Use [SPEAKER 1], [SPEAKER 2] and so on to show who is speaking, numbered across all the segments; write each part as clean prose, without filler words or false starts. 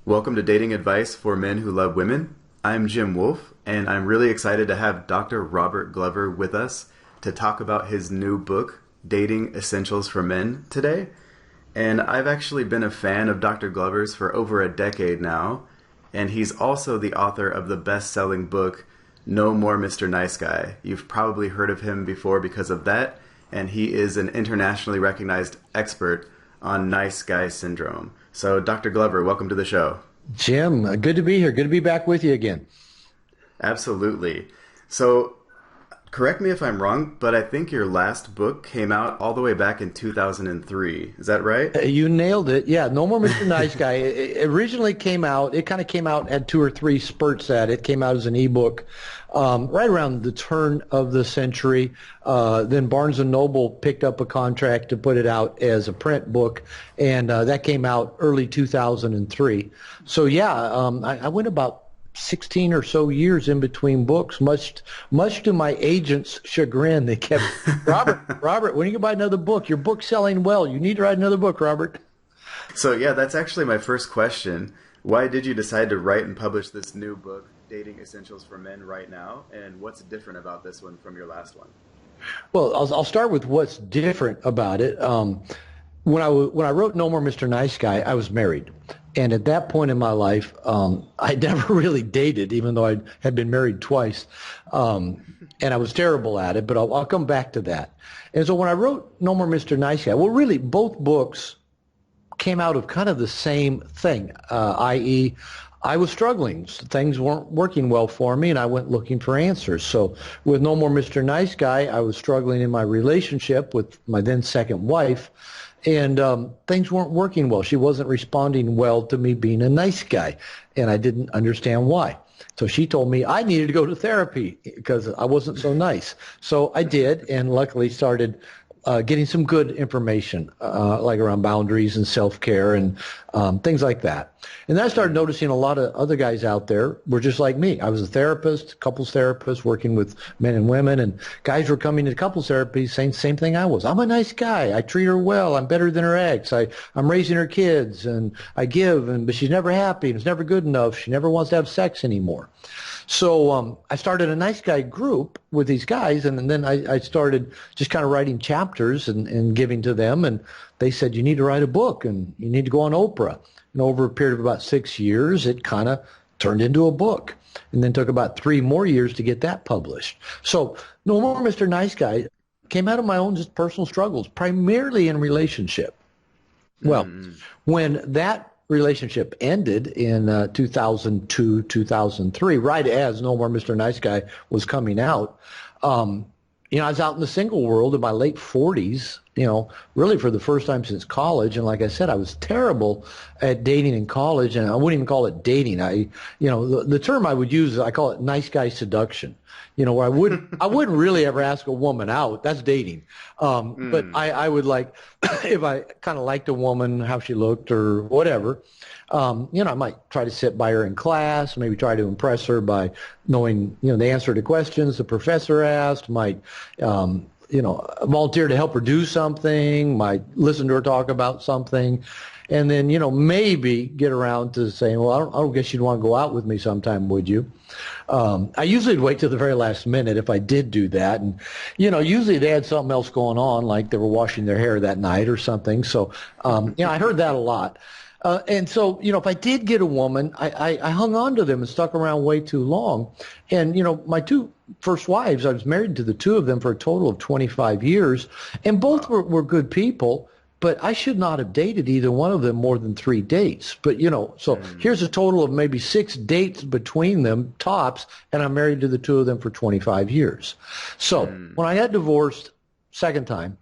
[SPEAKER 1] Welcome to Dating Advice for Men Who Love Women. I'm Jim Wolfe, and I'm really excited to have Dr. Robert Glover with us to talk about his new book, Dating Essentials for Men, today. And I've actually been a fan of Dr. Glover's for over a decade now, and he's also the author of the best-selling book, No More Mr. Nice Guy. You've probably heard of him before because of that, and he is an internationally recognized expert on nice guy syndrome. So, Dr. Glover, welcome to the show.
[SPEAKER 2] Jim, good to be here. Good to be back with you again.
[SPEAKER 1] Absolutely. So, correct me if I'm wrong, but I think your last book came out all the way back in 2003. Is that right?
[SPEAKER 2] You nailed it. Yeah, No More Mr. Nice Guy. It originally came out, it kind of came out, had 2 or 3 spurts at it. It came out as an ebook right around the turn of the century. Then Barnes & Noble picked up a contract to put it out as a print book, and that came out early 2003. So, yeah, I went about 16 or so years in between books, much to my agent's chagrin. They kept, Robert, when are you going to buy another book? Your book's selling well. You need to write another book, Robert.
[SPEAKER 1] So, yeah, that's actually my first question. Why did you decide to write and publish this new book, Dating Essentials for Men, right now? And what's different about this one from your last one?
[SPEAKER 2] Well, I'll start with what's different about it. When I wrote No More Mr. Nice Guy, I was married. And at that point in my life, I never really dated, even though I had been married twice. And I was terrible at it, but I'll come back to that. And so when I wrote No More Mr. Nice Guy, well, really, both books came out of kind of the same thing, i.e., I was struggling. Things weren't working well for me, and I went looking for answers. So with No More Mr. Nice Guy, I was struggling in my relationship with my then second wife, and things weren't working well. She wasn't responding well to me being a nice guy, and I didn't understand why. So she told me I needed to go to therapy because I wasn't so nice. So I did, and luckily started getting some good information, like around boundaries and self-care and things like that. And then I started noticing a lot of other guys out there were just like me. I was a therapist, couples therapist, working with men and women, and guys were coming to couples therapy saying the same thing I was. I'm a nice guy. I treat her well. I'm better than her ex. I'm raising her kids, and I give, but she's never happy, and it's never good enough. She never wants to have sex anymore. So I started a nice guy group with these guys, and then I started just kind of writing chapters and giving to them, and they said, you need to write a book, and you need to go on Oprah. And over a period of about 6 years, it kind of turned into a book, and then took about 3 more years to get that published. So No More Mr. Nice Guy came out of my own just personal struggles, primarily in relationship. Well, when that relationship ended in 2002, 2003, right as No More Mr. Nice Guy was coming out. I was out in the single world in my late 40s, really for the first time since college. And like I said, I was terrible at dating in college, and I wouldn't even call it dating. The term I would use, I call it nice guy seduction. Where I wouldn't really ever ask a woman out. That's dating. But I would like, if I kind of liked a woman, how she looked or whatever, I might try to sit by her in class, maybe try to impress her by knowing, the answer to questions the professor asked, might, volunteer to help her do something, might listen to her talk about something. And then, maybe get around to saying, well, I don't guess you'd want to go out with me sometime, would you? I usually would wait till the very last minute if I did do that. And, usually they had something else going on, like they were washing their hair that night or something. So, I heard that a lot. And so, if I did get a woman, I hung on to them and stuck around way too long. And, my 2 first wives, I was married to the 2 of them for a total of 25 years. And both were good people. But I should not have dated either one of them more than 3 dates. But, so here's a total of maybe 6 dates between them, tops, and I'm married to the 2 of them for 25 years. So when I got divorced second time,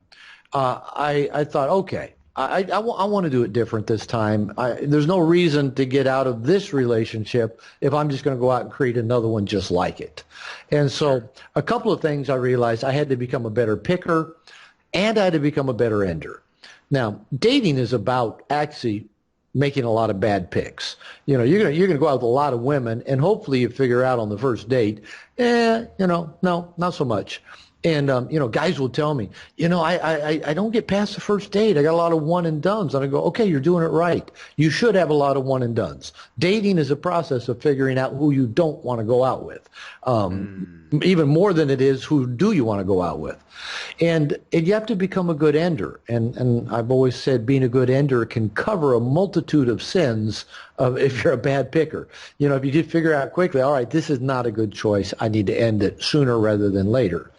[SPEAKER 2] I thought, okay, I want to do it different this time. There's no reason to get out of this relationship if I'm just going to go out and create another one just like it. And so a couple of things I realized: I had to become a better picker, and I had to become a better ender. Now, dating is about actually making a lot of bad picks. You're gonna go out with a lot of women, and hopefully you figure out on the first date, no, not so much. And, guys will tell me, I don't get past the first date. I got a lot of one and dones. And I go, okay, you're doing it right. You should have a lot of one and dones. Dating is a process of figuring out who you don't want to go out with. Even more than it is who do you want to go out with. And you have to become a good ender. And I've always said being a good ender can cover a multitude of sins if you're a bad picker. If you did figure out quickly, all right, this is not a good choice. I need to end it sooner rather than later.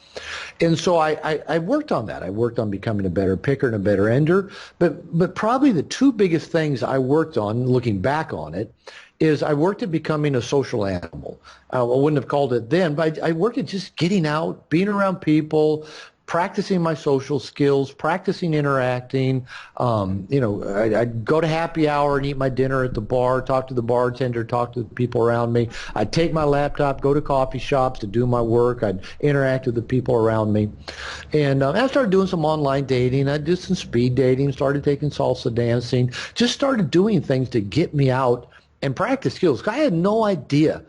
[SPEAKER 2] And so I worked on that. I worked on becoming a better picker and a better ender. But probably the two biggest things I worked on, looking back on it, is I worked at becoming a social animal. I wouldn't have called it then, but I worked at just getting out, being around people, practicing my social skills, practicing interacting. I'd go to happy hour and eat my dinner at the bar, talk to the bartender, talk to the people around me. I'd take my laptop, go to coffee shops to do my work. I'd interact with the people around me. And I started doing some online dating. I did some speed dating, started taking salsa dancing, just started doing things to get me out and practice skills. I had no idea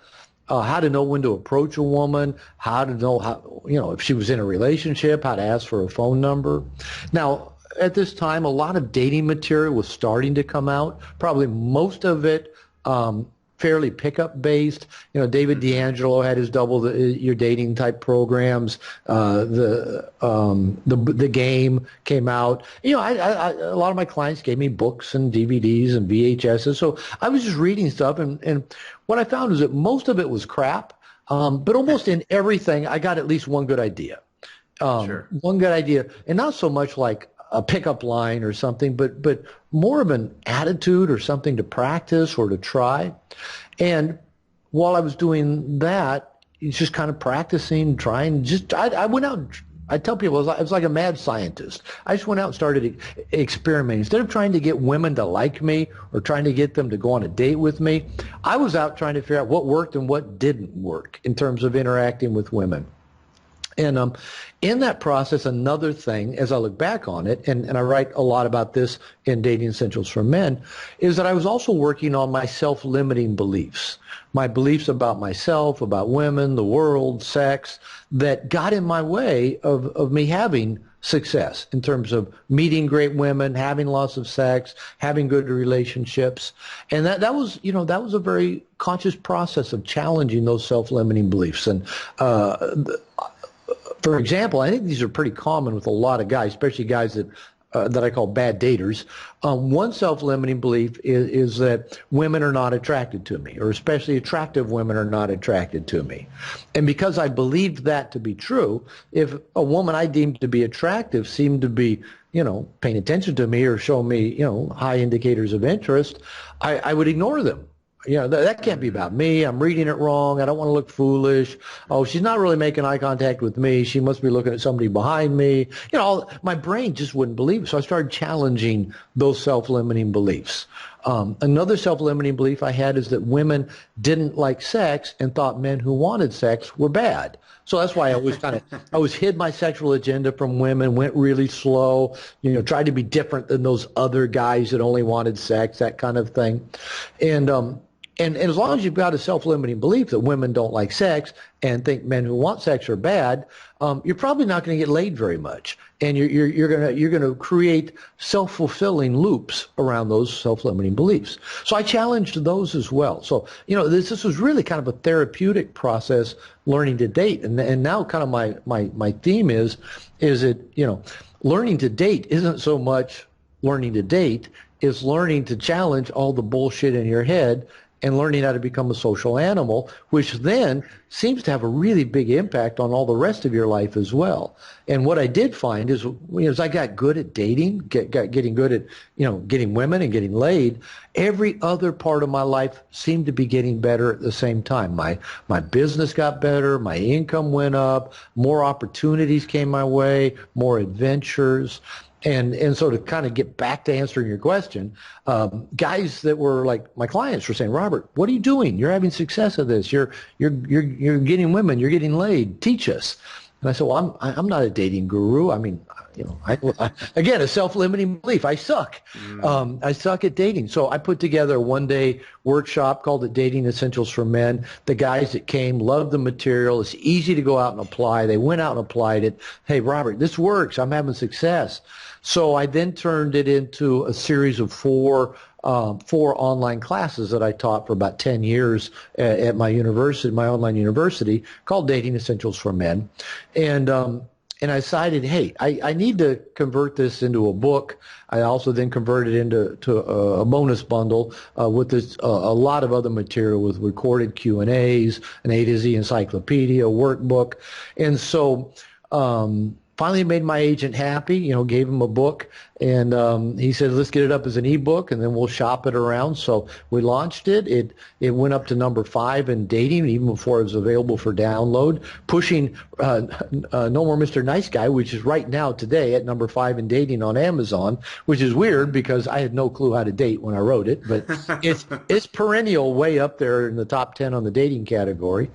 [SPEAKER 2] how to know when to approach a woman, how to know if she was in a relationship, how to ask for a phone number. Now, at this time, a lot of dating material was starting to come out, probably most of it fairly pickup based. David D'Angelo had his double your dating type programs. The game came out. A lot of my clients gave me books and DVDs and VHSs. So I was just reading stuff, and what I found was that most of it was crap. But almost in everything, I got at least one good idea.
[SPEAKER 1] Sure.
[SPEAKER 2] One good idea, and not so much like a pickup line or something, but more of an attitude or something to practice or to try. And while I was doing that, it's just kind of practicing, trying. I went out. I tell people I was like a mad scientist. I just went out and started experimenting. Instead of trying to get women to like me or trying to get them to go on a date with me, I was out trying to figure out what worked and what didn't work in terms of interacting with women. And in that process, another thing, as I look back on it, and I write a lot about this in Dating Essentials for Men, is that I was also working on my self-limiting beliefs, my beliefs about myself, about women, the world, sex, that got in my way of me having success in terms of meeting great women, having lots of sex, having good relationships. And that was a very conscious process of challenging those self-limiting beliefs. And for example, I think these are pretty common with a lot of guys, especially guys that I call bad daters. One self-limiting belief is that women are not attracted to me, or especially attractive women are not attracted to me. And because I believed that to be true, if a woman I deemed to be attractive seemed to be, paying attention to me or showing me, high indicators of interest, I would ignore them. That can't be about me. I'm reading it wrong. I don't want to look foolish. Oh, she's not really making eye contact with me. She must be looking at somebody behind me. My brain just wouldn't believe it. So I started challenging those self-limiting beliefs. Another self-limiting belief I had is that women didn't like sex and thought men who wanted sex were bad. So that's why I always hid my sexual agenda from women, went really slow, tried to be different than those other guys that only wanted sex, that kind of thing. And as long as you've got a self-limiting belief that women don't like sex and think men who want sex are bad, you're probably not going to get laid very much, and you're going to create self-fulfilling loops around those self-limiting beliefs. So I challenged those as well. So this was really kind of a therapeutic process, learning to date, and now kind of my theme is that learning to date isn't so much learning to date, it's learning to challenge all the bullshit in your head and learning how to become a social animal, which then seems to have a really big impact on all the rest of your life as well. And what I did find is, as I got good at dating, getting good at, getting women and getting laid, every other part of my life seemed to be getting better at the same time. My business got better, my income went up, more opportunities came my way, more adventures. And so to kind of get back to answering your question, guys that were like my clients were saying, Robert, what are you doing? You're having success at this. You're getting women. You're getting laid. Teach us. And I said, well, I'm not a dating guru. I mean, again, a self-limiting belief. I suck.
[SPEAKER 1] Mm.
[SPEAKER 2] I suck at dating. So I put together a one-day workshop called the Dating Essentials for Men. The guys that came loved the material. It's easy to go out and apply. They went out and applied it. Hey, Robert, this works. I'm having success. So I then turned it into a series of four online classes that I taught for about 10 years at my university, my online university, called Dating Essentials for Men. And I decided, hey, I need to convert this into a book. I also then converted it into a bonus bundle with a lot of other material with recorded Q&As, an A to Z encyclopedia, workbook. And so finally made my agent happy, gave him a book, and he said, let's get it up as an ebook, and then we'll shop it around. So we launched it. It went up to number 5 in dating, even before it was available for download, pushing No More Mr. Nice Guy, which is right now today at number 5 in dating on Amazon, which is weird because I had no clue how to date when I wrote it, but it's perennial way up there in the top 10 on the dating category.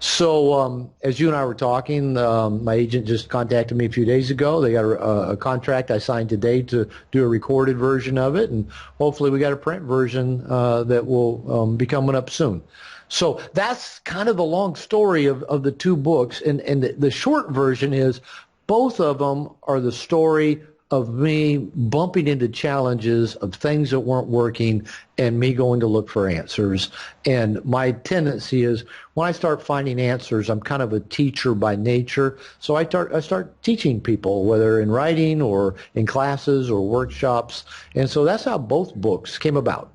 [SPEAKER 2] So as you and I were talking, my agent just contacted me a few days ago. They got a contract I signed today to do a recorded version of it, and hopefully we got a print version that will be coming up soon. So that's kind of the long story of the two books, and the short version is both of them are the story of me bumping into challenges of things that weren't working and me going to look for answers. And my tendency is when I start finding answers, I'm kind of a teacher by nature. So I start teaching people, whether in writing or in classes or workshops. And so that's how both books came about.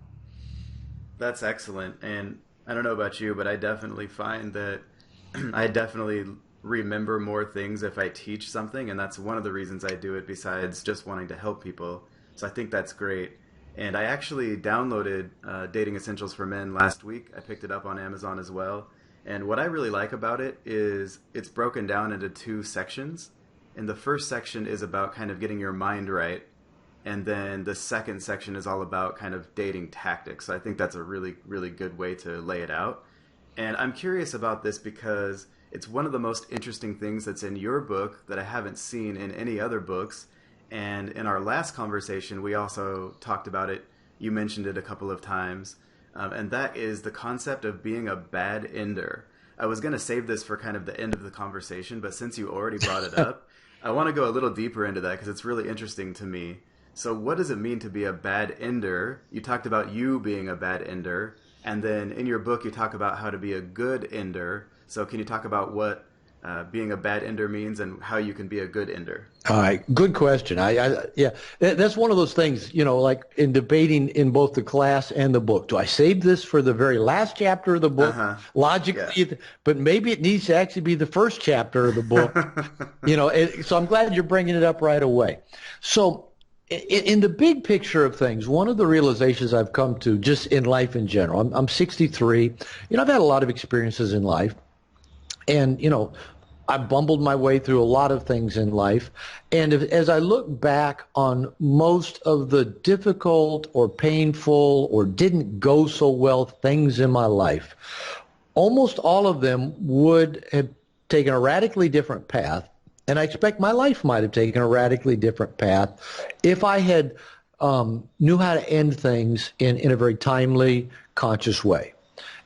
[SPEAKER 1] That's excellent. And I don't know about you, but I definitely find that I definitely remember more things if I teach something, and that's one of the reasons I do it besides just wanting to help people. So I think that's great. And I actually downloaded Dating Essentials for Men last week. I picked it up on Amazon as well. And what I really like about it is it's broken down into 2 sections. And the first section is about kind of getting your mind right. And then the second section is all about kind of dating tactics. So I think that's a really, really good way to lay it out. And I'm curious about this because it's one of the most interesting things that's in your book that I haven't seen in any other books. And in our last conversation, we also talked about it. You mentioned it a couple of times. And that is the concept of being a bad ender. I was going to save this for kind of the end of the conversation, but since you already brought it up, I want to go a little deeper into that because it's really interesting to me. So what does it mean to be a bad ender? You talked about you being a bad ender. And then in your book, you talk about how to be a good ender. So can you talk about what being a bad ender means and how you can be a good ender?
[SPEAKER 2] All right, good question. Yeah, that's one of those things, like in debating in both the class and the book. Do I save this for the very last chapter of the book? Logically, yeah. But maybe it needs to actually be the first chapter of the book. So I'm glad you're bringing it up right away. So in the big picture of things, one of the realizations I've come to just in life in general, I'm 63. I've had a lot of experiences in life. And, I bumbled my way through a lot of things in life. And as I look back on most of the difficult or painful or didn't go so well things in my life, almost all of them would have taken a radically different path. And I expect my life might have taken a radically different path if I had knew how to end things in a very timely, conscious way.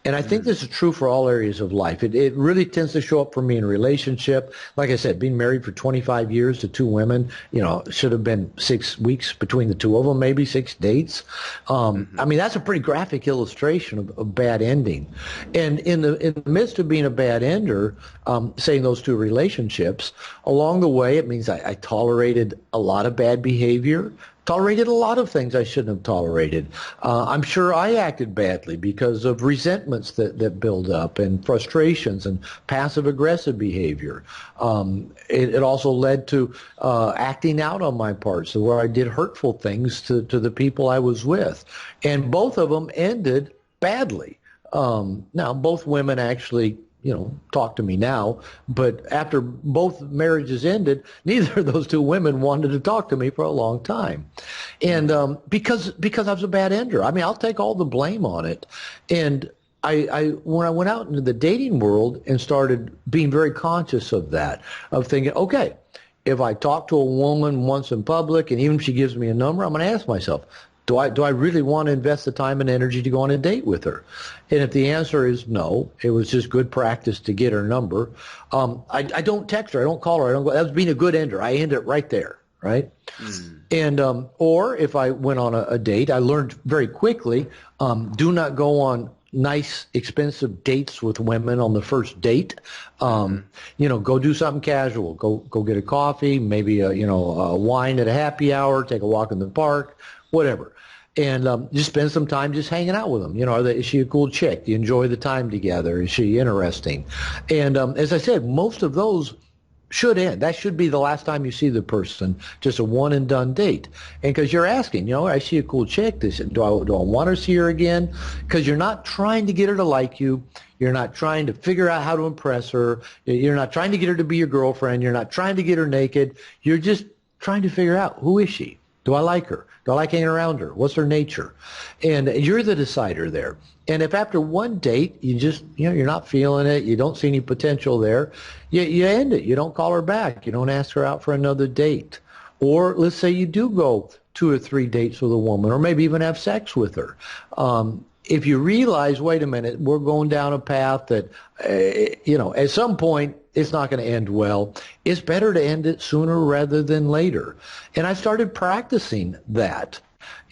[SPEAKER 2] And I think this is true for all areas of life. It really tends to show up for me in a relationship. Like I said, being married for 25 years to 2 women, should have been 6 weeks between the 2 of them, maybe 6 dates. I mean, that's a pretty graphic illustration of bad ending. And in the midst of being a bad ender, saying those 2 relationships, along the way, it means I tolerated a lot of bad behavior, tolerated a lot of things I shouldn't have tolerated. I'm sure I acted badly because of resentments that build up and frustrations and passive-aggressive behavior. It also led to acting out on my part, so where I did hurtful things to the people I was with. And both of them ended badly. Now, both women actually talk to me now, but after both marriages ended, neither of those 2 women wanted to talk to me for a long time. And because I was a bad ender. I mean, I'll take all the blame on it. And when I went out into the dating world and started being very conscious of that, of thinking, okay, if I talk to a woman once in public, and even if she gives me a number, I'm going to ask myself, do I really want to invest the time and energy to go on a date with her? And if the answer is no, it was just good practice to get her number. I don't text her, I don't call her, I don't go. That's being a good ender. I end it right there, right? And or if I went on a date, I learned very quickly, do not go on nice, expensive dates with women on the first date. Go do something casual. Go get a coffee, maybe a wine at a happy hour, take a walk in the park, whatever. And just spend some time just hanging out with them. Is she a cool chick? Do you enjoy the time together? Is she interesting? And as I said, most of those should end. That should be the last time you see the person, just a one and done date. And because you're asking, I see a cool chick. Do I want to see her again? Because you're not trying to get her to like you. You're not trying to figure out how to impress her. You're not trying to get her to be your girlfriend. You're not trying to get her naked. You're just trying to figure out, who is she? Do I like her? Do I like hanging around her? What's her nature? And you're the decider there. And if after one date you just, you're not feeling it, you don't see any potential there, you end it. You don't call her back. You don't ask her out for another date. Or let's say you do go 2 or 3 dates with a woman, or maybe even have sex with her. If you realize, wait a minute, we're going down a path that, at some point it's not going to end well, it's better to end it sooner rather than later. And I started practicing that.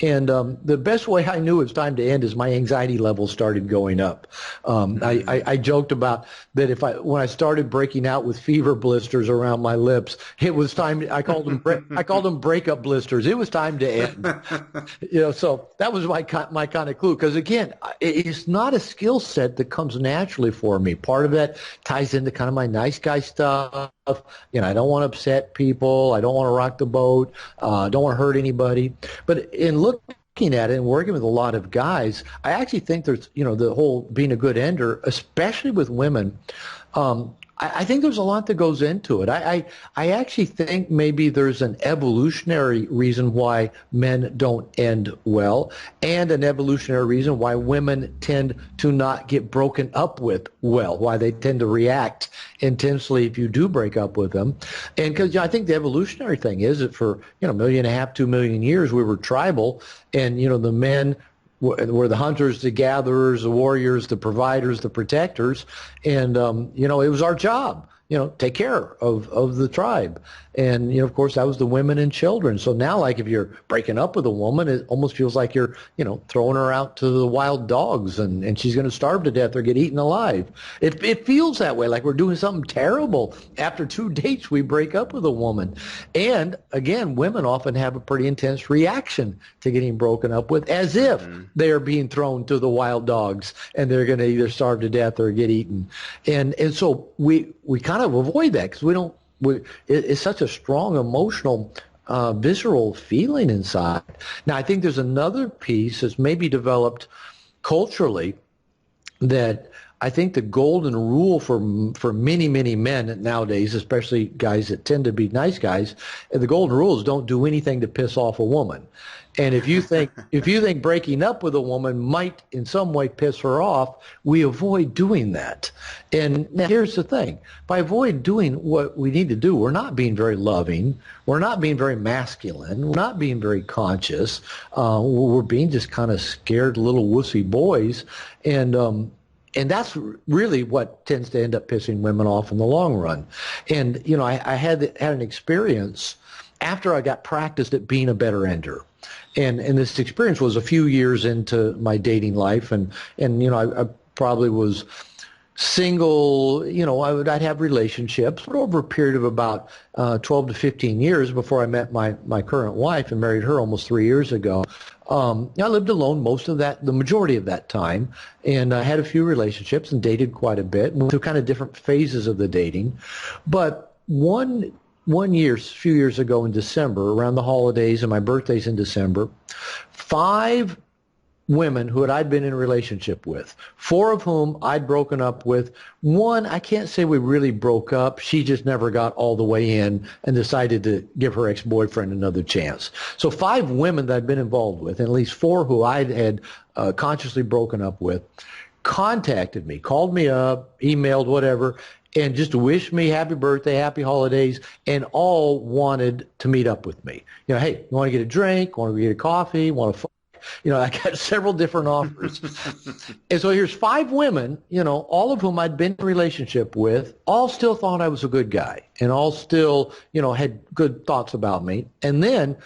[SPEAKER 2] And the best way I knew it was time to end is my anxiety levels started going up. I joked about that when I started breaking out with fever blisters around my lips, it was time. I called them breakup blisters. It was time to end. So that was my kind of clue. Because again, it's not a skill set that comes naturally for me. Part of that ties into kind of my nice guy stuff. I don't want to upset people. I don't want to rock the boat. I don't want to hurt anybody. But in looking at it and working with a lot of guys, I actually think there's, the whole being a good ender, especially with women, I think there's a lot that goes into it. I actually think maybe there's an evolutionary reason why men don't end well, and an evolutionary reason why women tend to not get broken up with well, why they tend to react intensely if you do break up with them. And because I think the evolutionary thing is that for 1.5 million, 2 million years we were tribal, and the men were the hunters, the gatherers, the warriors, the providers, the protectors, and it was our job, take care of the tribe. And of course that was the women and children. So now, like, if you're breaking up with a woman, it almost feels like you're throwing her out to the wild dogs, and she's going to starve to death or get eaten alive. It feels that way, like we're doing something terrible. After 2 dates we break up with a woman. And again, women often have a pretty intense reaction to getting broken up with, as if they are being thrown to the wild dogs and they're going to either starve to death or get eaten. And so we kind of avoid that because it's such a strong emotional, visceral feeling inside. Now, I think there's another piece that's maybe developed culturally that I think the golden rule for many, many men nowadays, especially guys that tend to be nice guys, the golden rule is don't do anything to piss off a woman. And if you think breaking up with a woman might in some way piss her off, we avoid doing that. And now here's the thing. By avoid doing what we need to do, we're not being very loving. We're not being very masculine. We're not being very conscious. We're being just kind of scared little wussy boys. And that's really what tends to end up pissing women off in the long run. And, I had an experience after I got practiced at being a better ender. And this experience was a few years into my dating life. And I probably was single, I'd have relationships, but over a period of about 12 to 15 years before I met my current wife and married her almost 3 years ago. I lived alone the majority of that time, and I had a few relationships and dated quite a bit, went through kind of different phases of the dating. But one year, a few years ago in December, around the holidays and my birthday's in December, 5 women who I'd been in a relationship with, 4 of whom I'd broken up with. One, I can't say we really broke up. She just never got all the way in and decided to give her ex-boyfriend another chance. So 5 women that I'd been involved with, and at least 4 who I had consciously broken up with, contacted me, called me up, emailed, whatever, and just wished me happy birthday, happy holidays, and all wanted to meet up with me. Hey, you want to get a drink? Want to get a coffee? Want to I got several different offers. And so here's 5 women, all of whom I'd been in a relationship with, all still thought I was a good guy and all still, had good thoughts about me. And then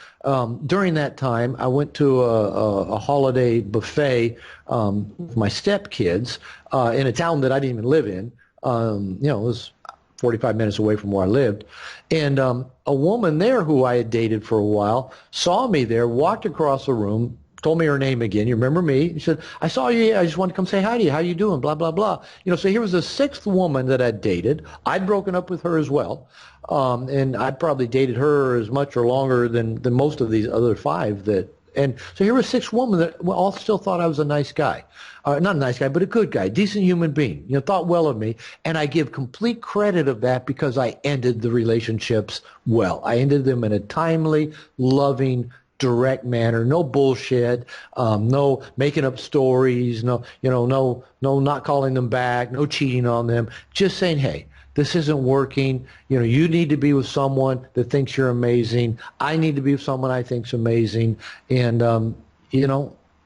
[SPEAKER 2] during that time, I went to a holiday buffet with my stepkids in a town that I didn't even live in. It was 45 minutes away from where I lived. And a woman there who I had dated for a while saw me there, walked across the room, told me her name again. You remember me? She said, I saw you. I just wanted to come say hi to you. How you doing? Blah, blah, blah. So here was the 6th woman that I'd dated. I'd broken up with her as well. And I'd probably dated her as much or longer than most of these other 5 and so here were 6 women that all still thought I was a nice guy. Not a nice guy, but a good guy, decent human being, thought well of me. And I give complete credit of that because I ended the relationships well. I ended them in a timely, loving, direct manner, no bullshit, no making up stories, no not calling them back, no cheating on them, just saying, hey, this isn't working. You need to be with someone that thinks you're amazing. I need to be with someone I think's amazing, and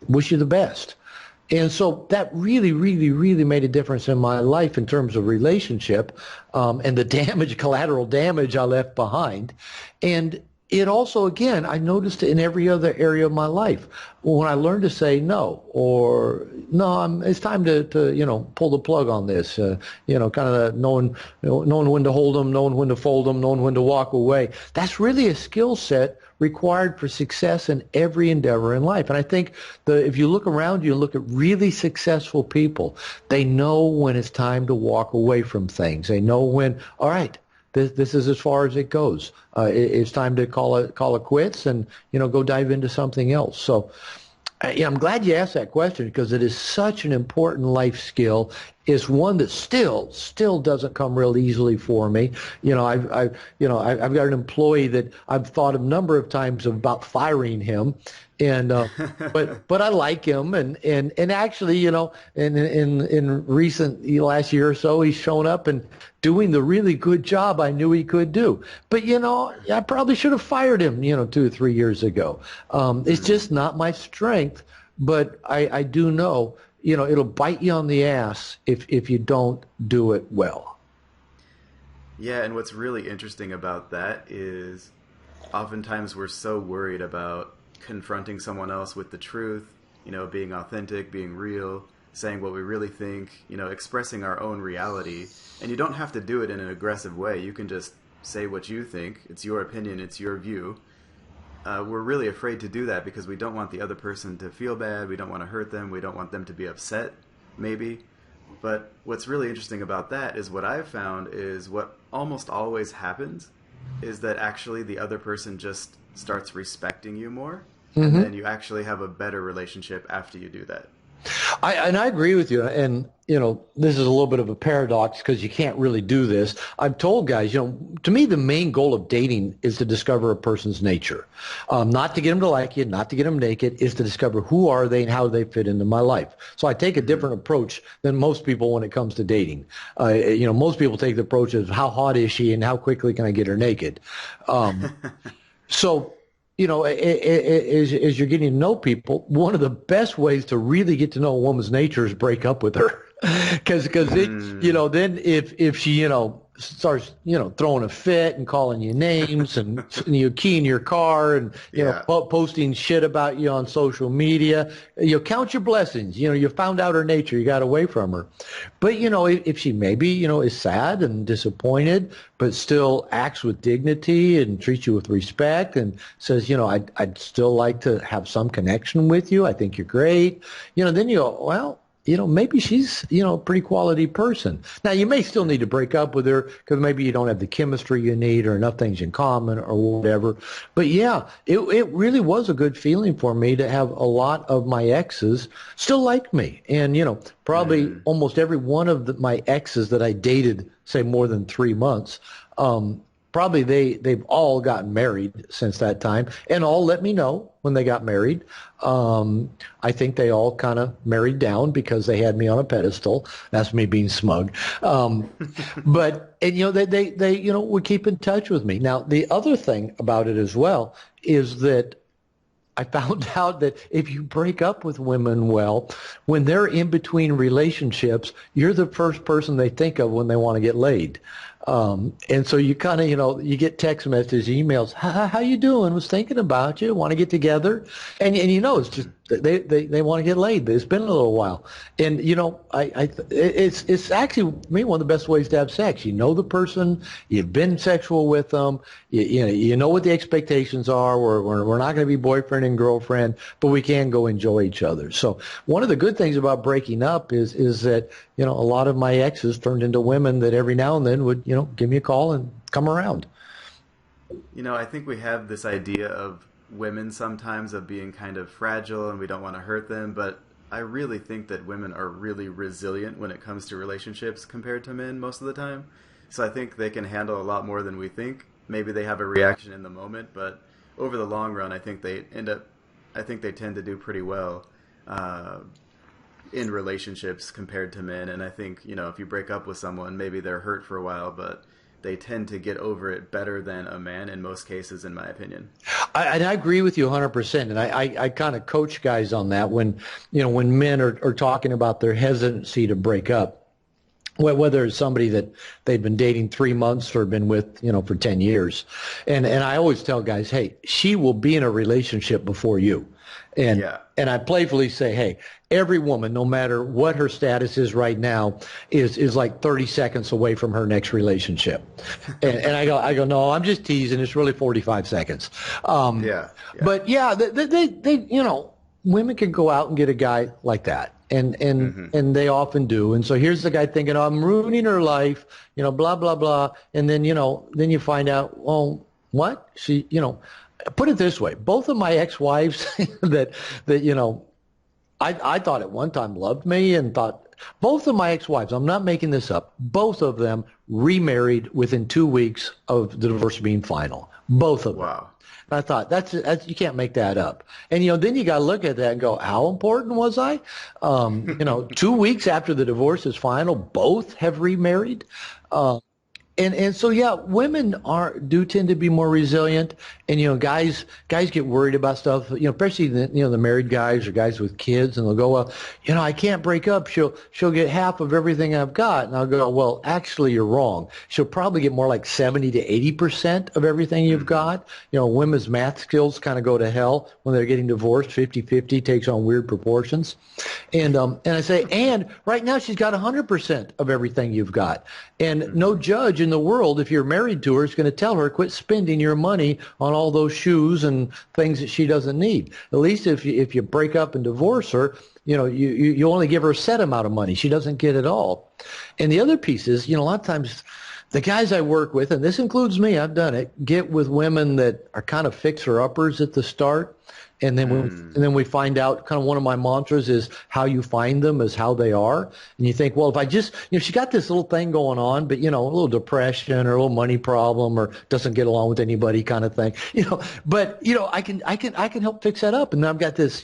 [SPEAKER 2] wish you the best. And so that really, really, really made a difference in my life in terms of relationship, and the collateral damage I left behind. And it also, again, I noticed it in every other area of my life. When I learned to say no, or no, it's time to pull the plug on this, kind of knowing when to hold them, knowing when to fold them, knowing when to walk away. That's really a skill set required for success in every endeavor in life. And I think if you look around you and look at really successful people, they know when it's time to walk away from things. They know when, all right, this is as far as it goes. It's time to call it quits and go dive into something else. So I'm glad you asked that question because it is such an important life skill. It's one that still doesn't come real easily for me. I've got an employee that I've thought a number of times about firing him, and but I like him, and actually in recent last year or so he's shown up and doing the really good job I knew he could do. But I probably should have fired him 2 or 3 years ago. It's just not my strength, but I do know it'll bite you on the ass if you don't do it well.
[SPEAKER 1] Yeah, and what's really interesting about that is oftentimes we're so worried about confronting someone else with the truth, being authentic, being real, saying what we really think, expressing our own reality. And you don't have to do it in an aggressive way. You can just say what you think. It's your opinion. It's your view. We're really afraid to do that because we don't want the other person to feel bad. We don't want to hurt them. We don't want them to be upset, maybe. But what's really interesting about that is what I've found is what almost always happens is that actually the other person just starts respecting you more, and then you actually have a better relationship after you do that.
[SPEAKER 2] I agree with you, and this is a little bit of a paradox because you can't really do this. I've told guys, to me the main goal of dating is to discover a person's nature, not to get them to like you, not to get them naked, is to discover who are they and how they fit into my life. So I take a different approach than most people when it comes to dating. Most people take the approach of how hot is she and how quickly can I get her naked. So. As you're getting to know people, one of the best ways to really get to know a woman's nature is break up with her. Because then if she, starts, throwing a fit and calling you names and keying your car and, posting shit about you on social media, count your blessings. You found out her nature. You got away from her. But, if she maybe, is sad and disappointed, but still acts with dignity and treats you with respect and says, I'd still like to have some connection with you. I think you're great. Then you go, well, maybe she's, a pretty quality person. Now, you may still need to break up with her because maybe you don't have the chemistry you need or enough things in common or whatever. But yeah, it really was a good feeling for me to have a lot of my exes still like me. And, probably almost every one of my exes that I dated, say more than 3 months, probably they've all gotten married since that time, and all let me know when they got married. I think they all kind of married down because they had me on a pedestal. That's me being smug. But and they would keep in touch with me. Now the other thing about it as well is that I found out that if you break up with women, well, when they're in between relationships, you're the first person they think of when they want to get laid. And so you kind of, you get text messages, emails, how you doing? Was thinking about you, want to get together. And it's just, they want to get laid, but it's been a little while. And, it's actually, me, one of the best ways to have sex. You know the person, you've been sexual with them, you know what the expectations are. We're not going to be boyfriend and girlfriend, but we can go enjoy each other. So one of the good things about breaking up is that, a lot of my exes turned into women that every now and then would, give me a call and come around.
[SPEAKER 1] I think we have this idea of women sometimes of being kind of fragile and we don't want to hurt them, but I really think that women are really resilient when it comes to relationships compared to men most of the time. So I think they can handle a lot more than we think. Maybe they have a reaction in the moment, but over the long run, I think they tend to do pretty well in relationships compared to men. And I think, if you break up with someone, maybe they're hurt for a while, but they tend to get over it better than a man in most cases, in my opinion.
[SPEAKER 2] I agree with you 100%. And I kind of coach guys on that when men are talking about their hesitancy to break up, whether it's somebody that they've been dating 3 months or been with, for 10 years. And I always tell guys, hey, she will be in a relationship before you. And I playfully say, hey, every woman, no matter what her status is right now, is like 30 seconds away from her next relationship. And I go, no, I'm just teasing. It's really 45 seconds. But they women can go out and get a guy like that. And they often do. And so here's the guy thinking, oh, I'm ruining her life, blah, blah, blah. And then, then you find out, well, what? She, put it this way. Both of my ex-wives that I thought at one time loved me and thought, both of my ex-wives, I'm not making this up, both of them remarried within 2 weeks of the divorce being final. Both of them.
[SPEAKER 1] Wow.
[SPEAKER 2] And I thought, that's you can't make that up. And, then you got to look at that and go, how important was I? 2 weeks after the divorce is final, both have remarried. And so, women do tend to be more resilient. And, guys get worried about stuff, especially the married guys or guys with kids, and they'll go, well, I can't break up. She'll get half of everything I've got. And I'll go, well, actually, you're wrong. She'll probably get more like 70 to 80% of everything you've got. Women's math skills kind of go to hell when they're getting divorced. 50-50 takes on weird proportions. And I say, and right now she's got 100% of everything you've got. And no judge in the world, if you're married to her, is going to tell her, quit spending your money on all those shoes and things that she doesn't need. At least if you break up and divorce her, you only give her a set amount of money. She doesn't get it all. And the other piece is, a lot of times the guys I work with, and this includes me, I've done it, get with women that are kind of fixer-uppers at the start. And then we find out, kind of one of my mantras is how you find them is how they are. And you think, well, if I just, she got this little thing going on, but, a little depression or a little money problem or doesn't get along with anybody kind of thing, but, I can help fix that up. And then I've got this,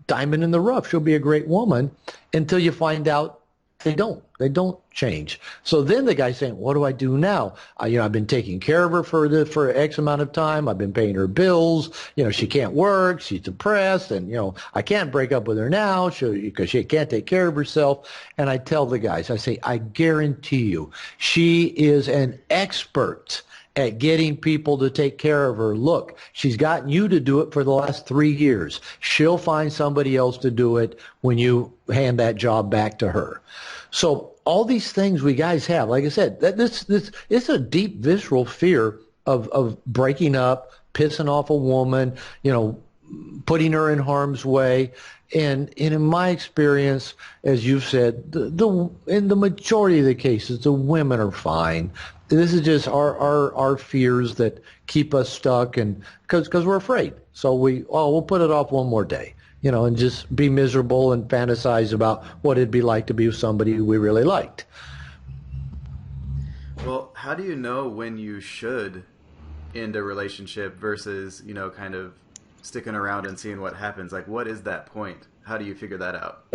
[SPEAKER 2] diamond in the rough. She'll be a great woman until you find out they don't change. So then the guy's saying, what do I do now? I've been taking care of her for X amount of time. I've been paying her bills. She can't work. She's depressed. And, I can't break up with her now because she can't take care of herself. And I tell the guys, I say, I guarantee you, she is an expert at getting people to take care of her. Look, she's gotten you to do it for the last 3 years. She'll find somebody else to do it when you hand that job back to her. So all these things we guys have, like I said, this it's a deep visceral fear of breaking up, pissing off a woman, putting her in harm's way. And in my experience, as you've said, in the majority of the cases, the women are fine. This is just our fears that keep us stuck, and because we're afraid. So we'll put it off one more day, and just be miserable and fantasize about what it'd be like to be with somebody who we really liked.
[SPEAKER 1] Well, how do you know when you should end a relationship versus, kind of sticking around and seeing what happens? Like, what is that point? How do you figure that out?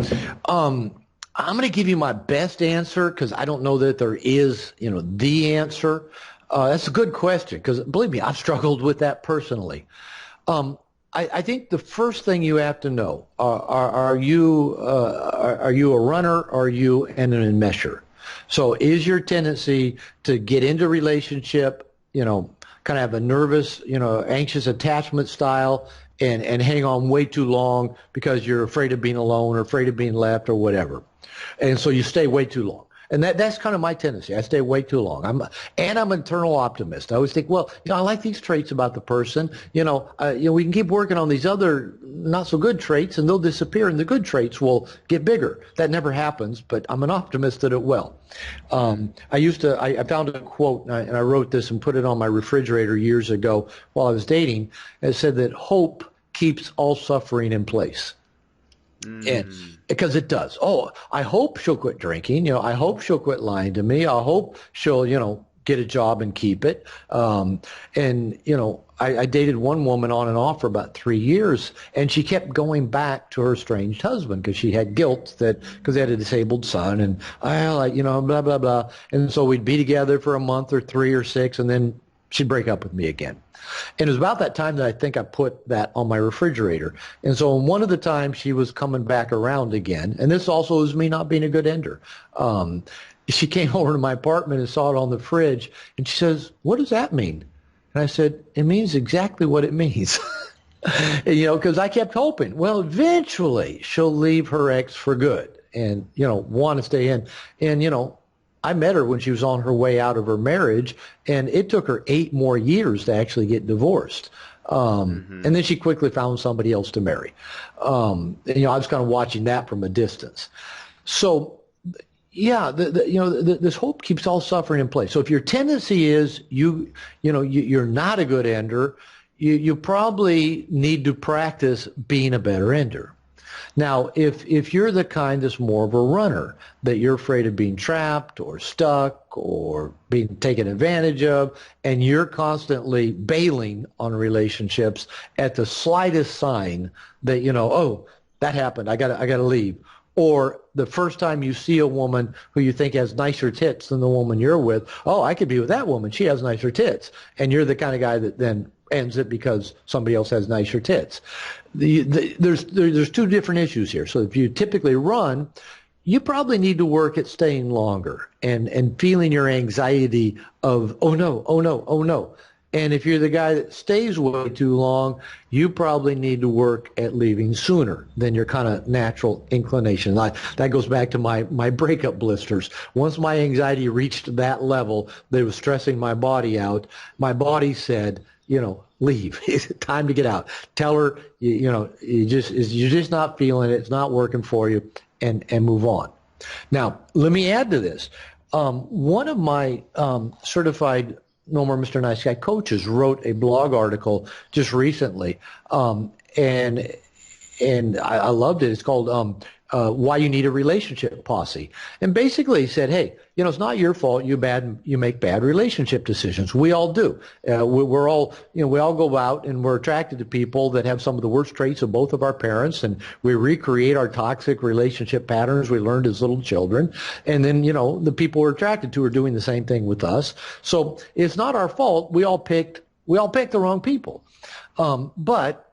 [SPEAKER 2] I'm going to give you my best answer because I don't know that there is, the answer. That's a good question because believe me, I've struggled with that personally. I think the first thing you have to know, are you a runner or are you an enmesher? So is your tendency to get into relationship, kind of have a nervous, anxious attachment style and hang on way too long because you're afraid of being alone or afraid of being left or whatever. And so you stay way too long. And that's kind of my tendency. I stay way too long. I'm an eternal optimist. I always think, well, I like these traits about the person. We can keep working on these other not so good traits, and they'll disappear, and the good traits will get bigger. That never happens, but I'm an optimist that it will. I found a quote, and I wrote this and put it on my refrigerator years ago while I was dating. It said that hope keeps all suffering in place. And because it does. Oh, I hope she'll quit drinking. I hope she'll quit lying to me. I hope she'll, get a job and keep it. I dated one woman on and off for about 3 years, and she kept going back to her estranged husband because she had guilt because they had a disabled son, and blah, blah, blah. And so we'd be together for a month or 3 or 6, and then she'd break up with me again. And it was about that time that I think I put that on my refrigerator. And so one of the times she was coming back around again, and this also is me not being a good ender. She came over to my apartment and saw it on the fridge, and she says, "What does that mean?" And I said, "It means exactly what it means." Because I kept hoping, well, eventually she'll leave her ex for good and, want to stay in. And, I met her when she was on her way out of her marriage, and it took her 8 more years to actually get divorced. And then she quickly found somebody else to marry. I was kind of watching that from a distance. So, yeah, this hope keeps all suffering in place. So if your tendency is you're not a good ender, you probably need to practice being a better ender. Now, if you're the kind that's more of a runner, that you're afraid of being trapped or stuck or being taken advantage of, and you're constantly bailing on relationships at the slightest sign that, oh, that happened, I gotta leave. Or the first time you see a woman who you think has nicer tits than the woman you're with, oh, I could be with that woman, she has nicer tits. And you're the kind of guy that then ends it because somebody else has nicer tits. There's 2 different issues here. So if you typically run, you probably need to work at staying longer and feeling your anxiety of, oh no, oh no, oh no. And if you're the guy that stays way too long, you probably need to work at leaving sooner than your kind of natural inclination. That goes back to my breakup blisters. Once my anxiety reached that level that it was stressing my body out, my body said, leave. It's time to get out. Tell her, you're just not feeling it. It's not working for you, and move on. Now, let me add to this. One of my certified No More Mr. Nice Guy coaches wrote a blog article just recently, and I loved it. It's called Why You Need a Relationship Posse. And basically he said, hey, it's not your fault you make bad relationship decisions. We all do. We're all, we all go out and we're attracted to people that have some of the worst traits of both of our parents, and we recreate our toxic relationship patterns we learned as little children. And then, the people we're attracted to are doing the same thing with us. So it's not our fault. We all picked the wrong people. But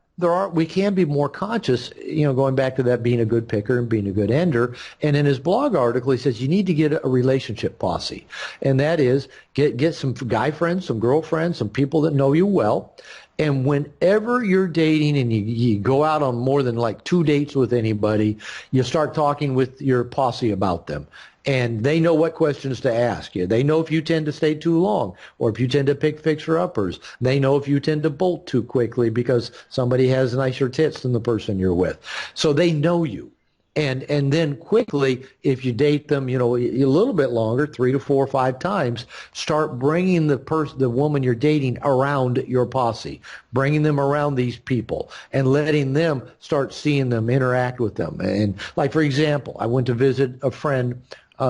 [SPEAKER 2] we can be more conscious, going back to that being a good picker and being a good ender. And in his blog article, he says you need to get a relationship posse. And that is get some guy friends, some girlfriends, some people that know you well. And whenever you're dating and you go out on more than like 2 dates with anybody, you start talking with your posse about them. And they know what questions to ask you. They know if you tend to stay too long or if you tend to pick fixer-uppers. They know if you tend to bolt too quickly because somebody has nicer tits than the person you're with. So they know you. And then quickly, if you date them, a little bit longer, 3 to 4 or 5 times, start bringing the woman you're dating around your posse, bringing them around these people, and letting them start seeing them, interact with them. And like, for example, I went to visit a friend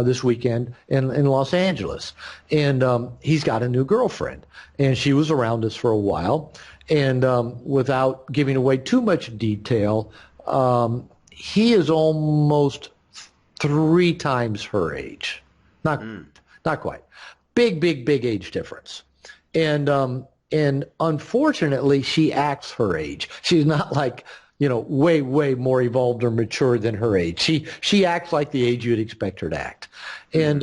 [SPEAKER 2] this weekend in Los Angeles, and he's got a new girlfriend, and she was around us for a while, and without giving away too much detail, he is almost 3 times her age, not quite, big age difference, and unfortunately she acts her age. She's not like way more evolved or mature than her age. She acts like the age you'd expect her to act. And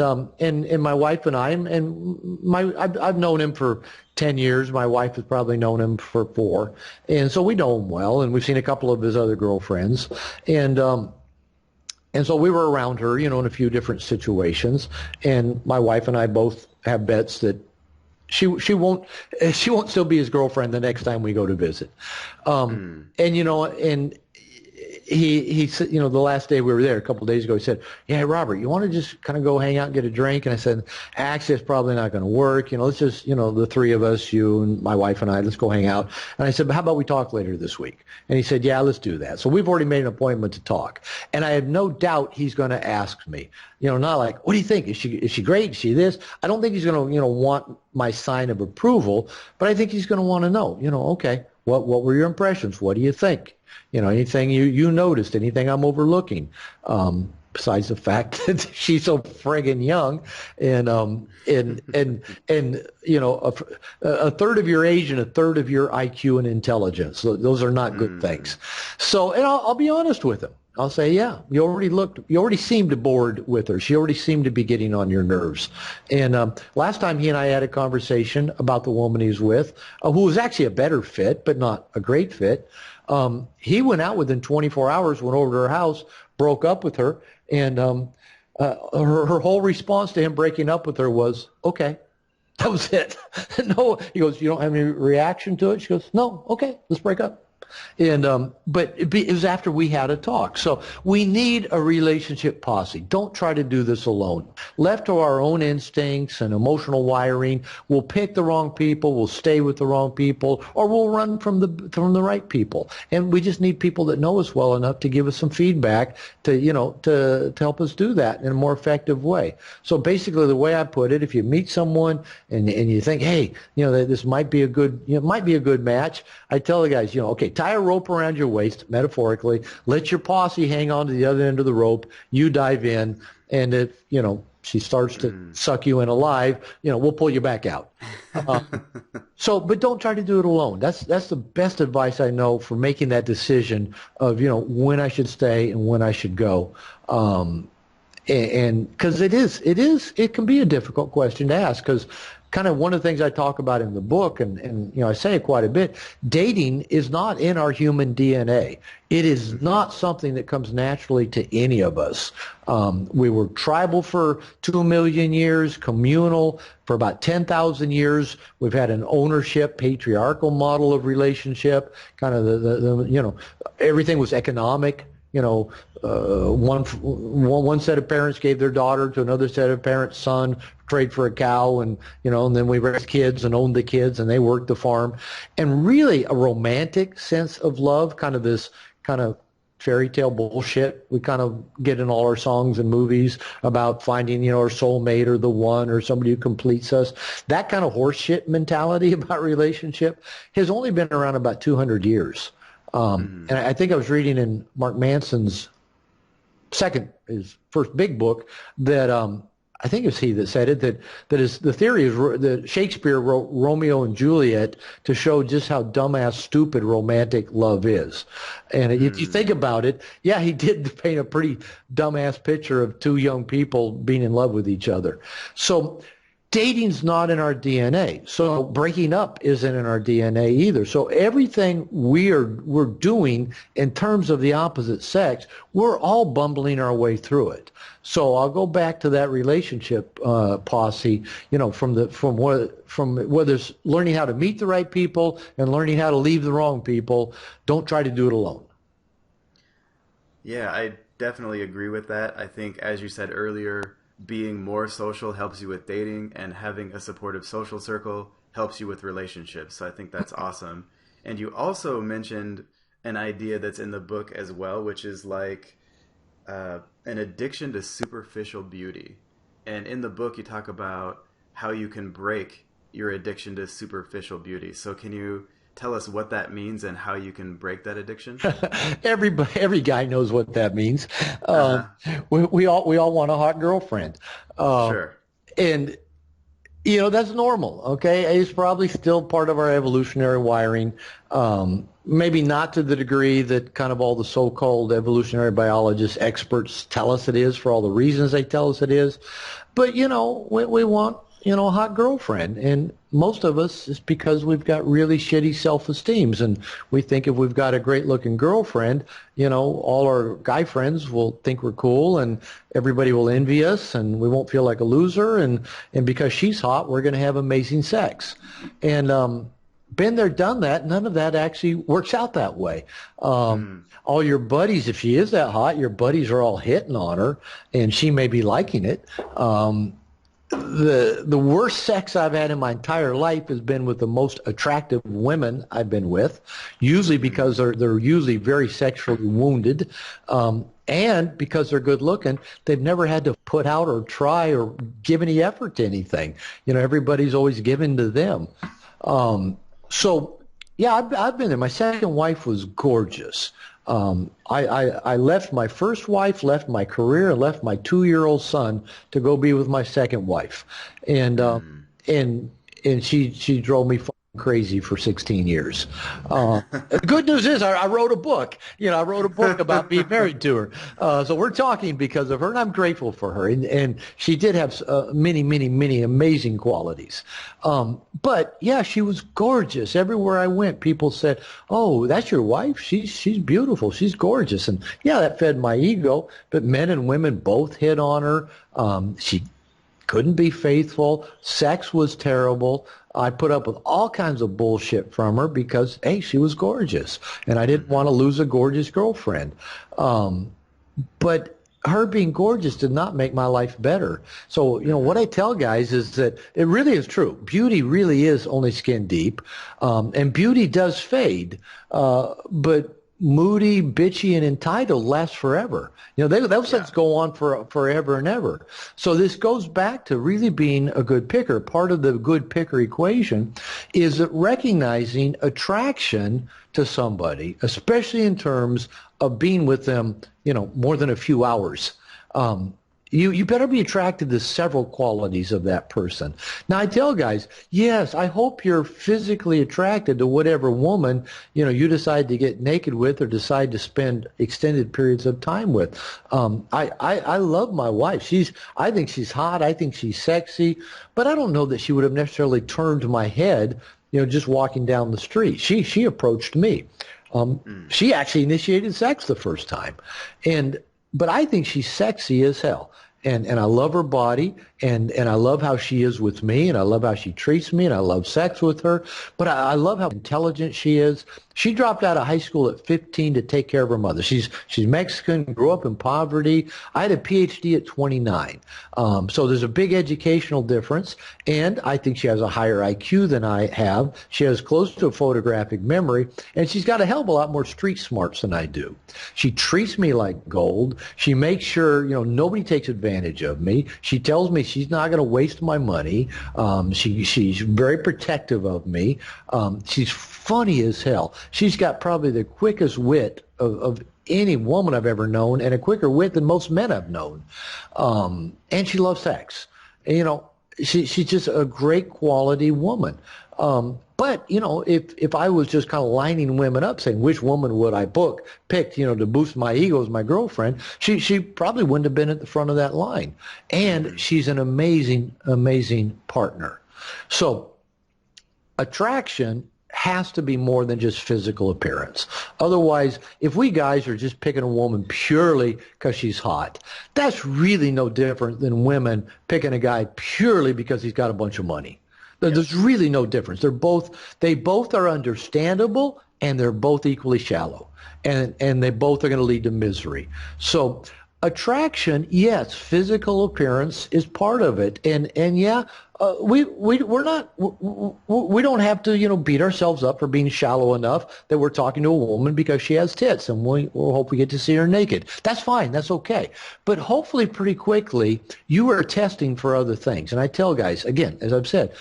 [SPEAKER 2] my wife and I've known him for 10 years. My wife has probably known him for 4. And so we know him well, and we've seen a couple of his other girlfriends. And so we were around her, in a few different situations. And my wife and I both have bets that she won't still be his girlfriend the next time we go to visit. And he said, the last day we were there, a couple of days ago, he said, "Yeah, Robert, you want to just kind of go hang out and get a drink?" And I said, "Actually, it's probably not going to work. Let's just, the 3 of us, you and my wife and I, let's go hang out." And I said, "But how about we talk later this week?" And he said, "Yeah, let's do that." So we've already made an appointment to talk. And I have no doubt he's going to ask me, not like, "What do you think? Is she great? Is she this?" I don't think he's going to, want my sign of approval, but I think he's going to want to know, okay, what were your impressions? What do you think? Anything you noticed, anything I'm overlooking, besides the fact that she's so friggin' young, and a third of your age and a third of your IQ and intelligence. So those are not good things. So, and I'll be honest with him. I'll say, yeah, you already seemed bored with her. She already seemed to be getting on your nerves. And last time he and I had a conversation about the woman he's with, who was actually a better fit, but not a great fit. He went out within 24 hours, went over to her house, broke up with her, and her whole response to him breaking up with her was, "Okay." That was it. No, he goes, "You don't have any reaction to it?" She goes, "No, okay, let's break up." And but it was after we had a talk. So we need a relationship posse. Don't try to do this alone. Left to our own instincts and emotional wiring, we'll pick the wrong people, we'll stay with the wrong people, or we'll run from the right people. And we just need people that know us well enough to give us some feedback to help us do that in a more effective way. So basically, the way I put it, if you meet someone and you think, hey, this might be a good match, I tell the guys, okay, tie a rope around your waist, metaphorically. Let your posse hang on to the other end of the rope. You dive in, and if she starts to suck you in alive, we'll pull you back out. But don't try to do it alone. That's the best advice I know for making that decision of when I should stay and when I should go. And because it can be a difficult question to ask, because kind of one of the things I talk about in the book, and I say it quite a bit, dating is not in our human DNA. It is not something that comes naturally to any of us. We were tribal for 2 million years, communal for about 10,000 years. We've had an ownership, patriarchal model of relationship. Kind of the everything was economic. One set of parents gave their daughter to another set of parents' son, trade for a cow, and then we raised kids and owned the kids, and they worked the farm. And really a romantic sense of love, kind of this kind of fairy tale bullshit we kind of get in all our songs and movies about finding, our soulmate or the one or somebody who completes us. That kind of horseshit mentality about relationship has only been around about 200 years. And I think I was reading in Mark Manson's his first big book, that I think it's he that said it, the theory is that Shakespeare wrote Romeo and Juliet to show just how dumbass stupid romantic love is. And if you think about it, yeah, he did paint a pretty dumbass picture of 2 young people being in love with each other. So dating's not in our DNA. So breaking up isn't in our DNA either. So everything we're doing in terms of the opposite sex, we're all bumbling our way through it. So I'll go back to that relationship posse, from whether it's learning how to meet the right people and learning how to leave the wrong people. Don't try to do it alone.
[SPEAKER 1] Yeah, definitely agree with that. I think, as you said earlier, being more social helps you with dating, and having a supportive social circle helps you with relationships. So I think that's awesome. And you also mentioned an idea that's in the book as well, which is like an addiction to superficial beauty. And in the book, you talk about how you can break your addiction to superficial beauty. So can you tell us what that means and how you can break that addiction?
[SPEAKER 2] Every guy knows what that means.
[SPEAKER 1] Uh-huh.
[SPEAKER 2] We all want a hot girlfriend, uh,
[SPEAKER 1] Sure.
[SPEAKER 2] and that's normal. Okay, it's probably still part of our evolutionary wiring. Maybe not to the degree that kind of all the so-called evolutionary biologists, experts tell us it is for all the reasons they tell us it is. But we want a hot girlfriend, and most of us it's because we've got really shitty self-esteems, and we think if we've got a great-looking girlfriend, all our guy friends will think we're cool, and everybody will envy us, and we won't feel like a loser, and because she's hot, we're going to have amazing sex, and been there, done that. None of that actually works out that way. All your buddies, if she is that hot, your buddies are all hitting on her, and she may be liking it. The worst sex I've had in my entire life has been with the most attractive women I've been with, usually because they're usually very sexually wounded, and because they're good looking, they've never had to put out or try or give any effort to anything. Everybody's always given to them. So yeah, I've been there. My second wife was gorgeous. I left my first wife, left my career, and left my 2-year-old son to go be with my second wife, and she drove me fucking crazy for 16 years. The good news is I wrote a book. I wrote a book about being married to her. So we're talking because of her, and I'm grateful for her. And she did have many, many, many amazing qualities. But yeah, she was gorgeous. Everywhere I went, people said, "Oh, that's your wife? She's beautiful. She's gorgeous." And yeah, that fed my ego. But men and women both hit on her. She couldn't be faithful. Sex was terrible. I put up with all kinds of bullshit from her because, hey, she was gorgeous, and I didn't want to lose a gorgeous girlfriend. But her being gorgeous did not make my life better. So, what I tell guys is that it really is true. Beauty really is only skin deep, and beauty does fade, but moody, bitchy, and entitled lasts forever. Those things go on for forever and ever. So this goes back to really being a good picker. Part of the good picker equation is recognizing attraction to somebody, especially in terms of being with them, more than a few hours. You better be attracted to several qualities of that person. Now, I tell guys, yes, I hope you're physically attracted to whatever woman, you decide to get naked with or decide to spend extended periods of time with. I love my wife. I think she's hot. I think she's sexy, but I don't know that she would have necessarily turned my head, just walking down the street. She approached me. She actually initiated sex the first time. But I think she's sexy as hell. And I love her body, and I love how she is with me, and I love how she treats me, and I love sex with her. But I love how intelligent she is. She dropped out of high school at 15 to take care of her mother. She's Mexican, grew up in poverty. I had a PhD at 29. So there's a big educational difference, and I think she has a higher IQ than I have. She has close to a photographic memory, and she's got a hell of a lot more street smarts than I do. She treats me like gold. She makes sure, nobody takes advantage of me. She tells me she's not going to waste my money. She's very protective of me. She's funny as hell. She's got probably the quickest wit of any woman I've ever known, and a quicker wit than most men I've known. And she loves sex. She's just a great quality woman. But, if I was just kind of lining women up saying which woman would I pick, to boost my ego as my girlfriend, she probably wouldn't have been at the front of that line. And she's an amazing, amazing partner. So attraction has to be more than just physical appearance. Otherwise, if we guys are just picking a woman purely because she's hot, that's really no different than women picking a guy purely because he's got a bunch of money. There's really no difference. They both are understandable, and they're both equally shallow. and they both are going to lead to misery. So attraction, yes, physical appearance is part of it, and yeah, we're not we don't have to beat ourselves up for being shallow enough that we're talking to a woman because she has tits, and we'll hope we get to see her naked. That's fine, that's okay. But hopefully, pretty quickly, you are testing for other things. And I tell guys again, as I've said,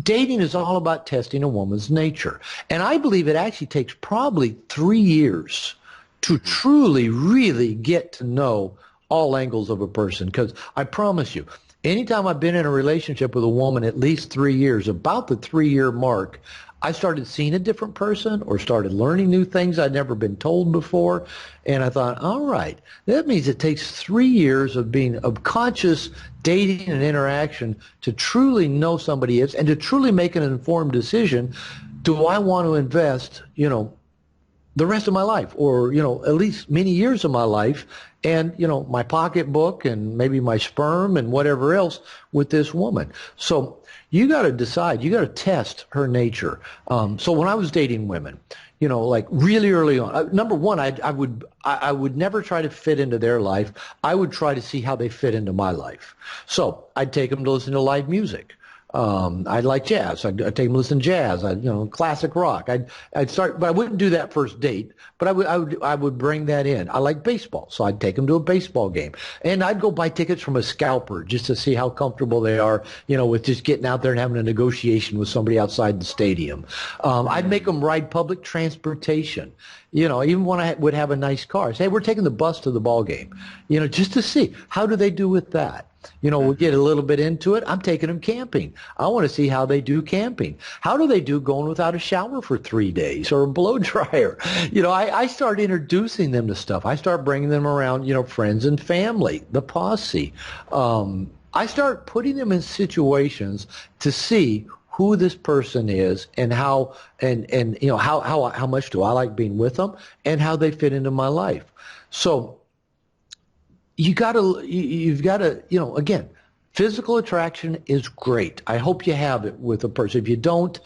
[SPEAKER 2] dating is all about testing a woman's nature, and I believe it actually takes probably 3 years to truly, really get to know all angles of a person. Because I promise you, anytime I've been in a relationship with a woman at least 3 years, about the 3-year mark, I started seeing a different person or started learning new things I'd never been told before. And I thought, all right, that means it takes 3 years of conscious dating and interaction to truly know somebody is and to truly make an informed decision. Do I want to invest, the rest of my life, or at least many years of my life, and my pocketbook and maybe my sperm and whatever else with this woman? So you got to decide, you got to test her nature. So when I was dating women, like really early on, number one, I would never try to fit into their life. I would try to see how they fit into my life. So I'd take them to listen to live music. I like jazz. I'd take them to listen to jazz. Classic rock. I'd start, but I wouldn't do that first date. But I would bring that in. I like baseball, so I'd take them to a baseball game, and I'd go buy tickets from a scalper just to see how comfortable they are, with just getting out there and having a negotiation with somebody outside the stadium. I'd make them ride public transportation. Even when I would have a nice car, say, hey, we're taking the bus to the ball game, just to see how do they do with that. We'll get a little bit into it. I'm taking them camping. I want to see how they do camping. How do they do going without a shower for 3 days or a blow dryer? I start introducing them to stuff. I start bringing them around, friends and family, the posse. I start putting them in situations to see who this person is and how how much do I like being with them and how they fit into my life. So you've got to, again, physical attraction is great. I hope you have it with a person. If you don't,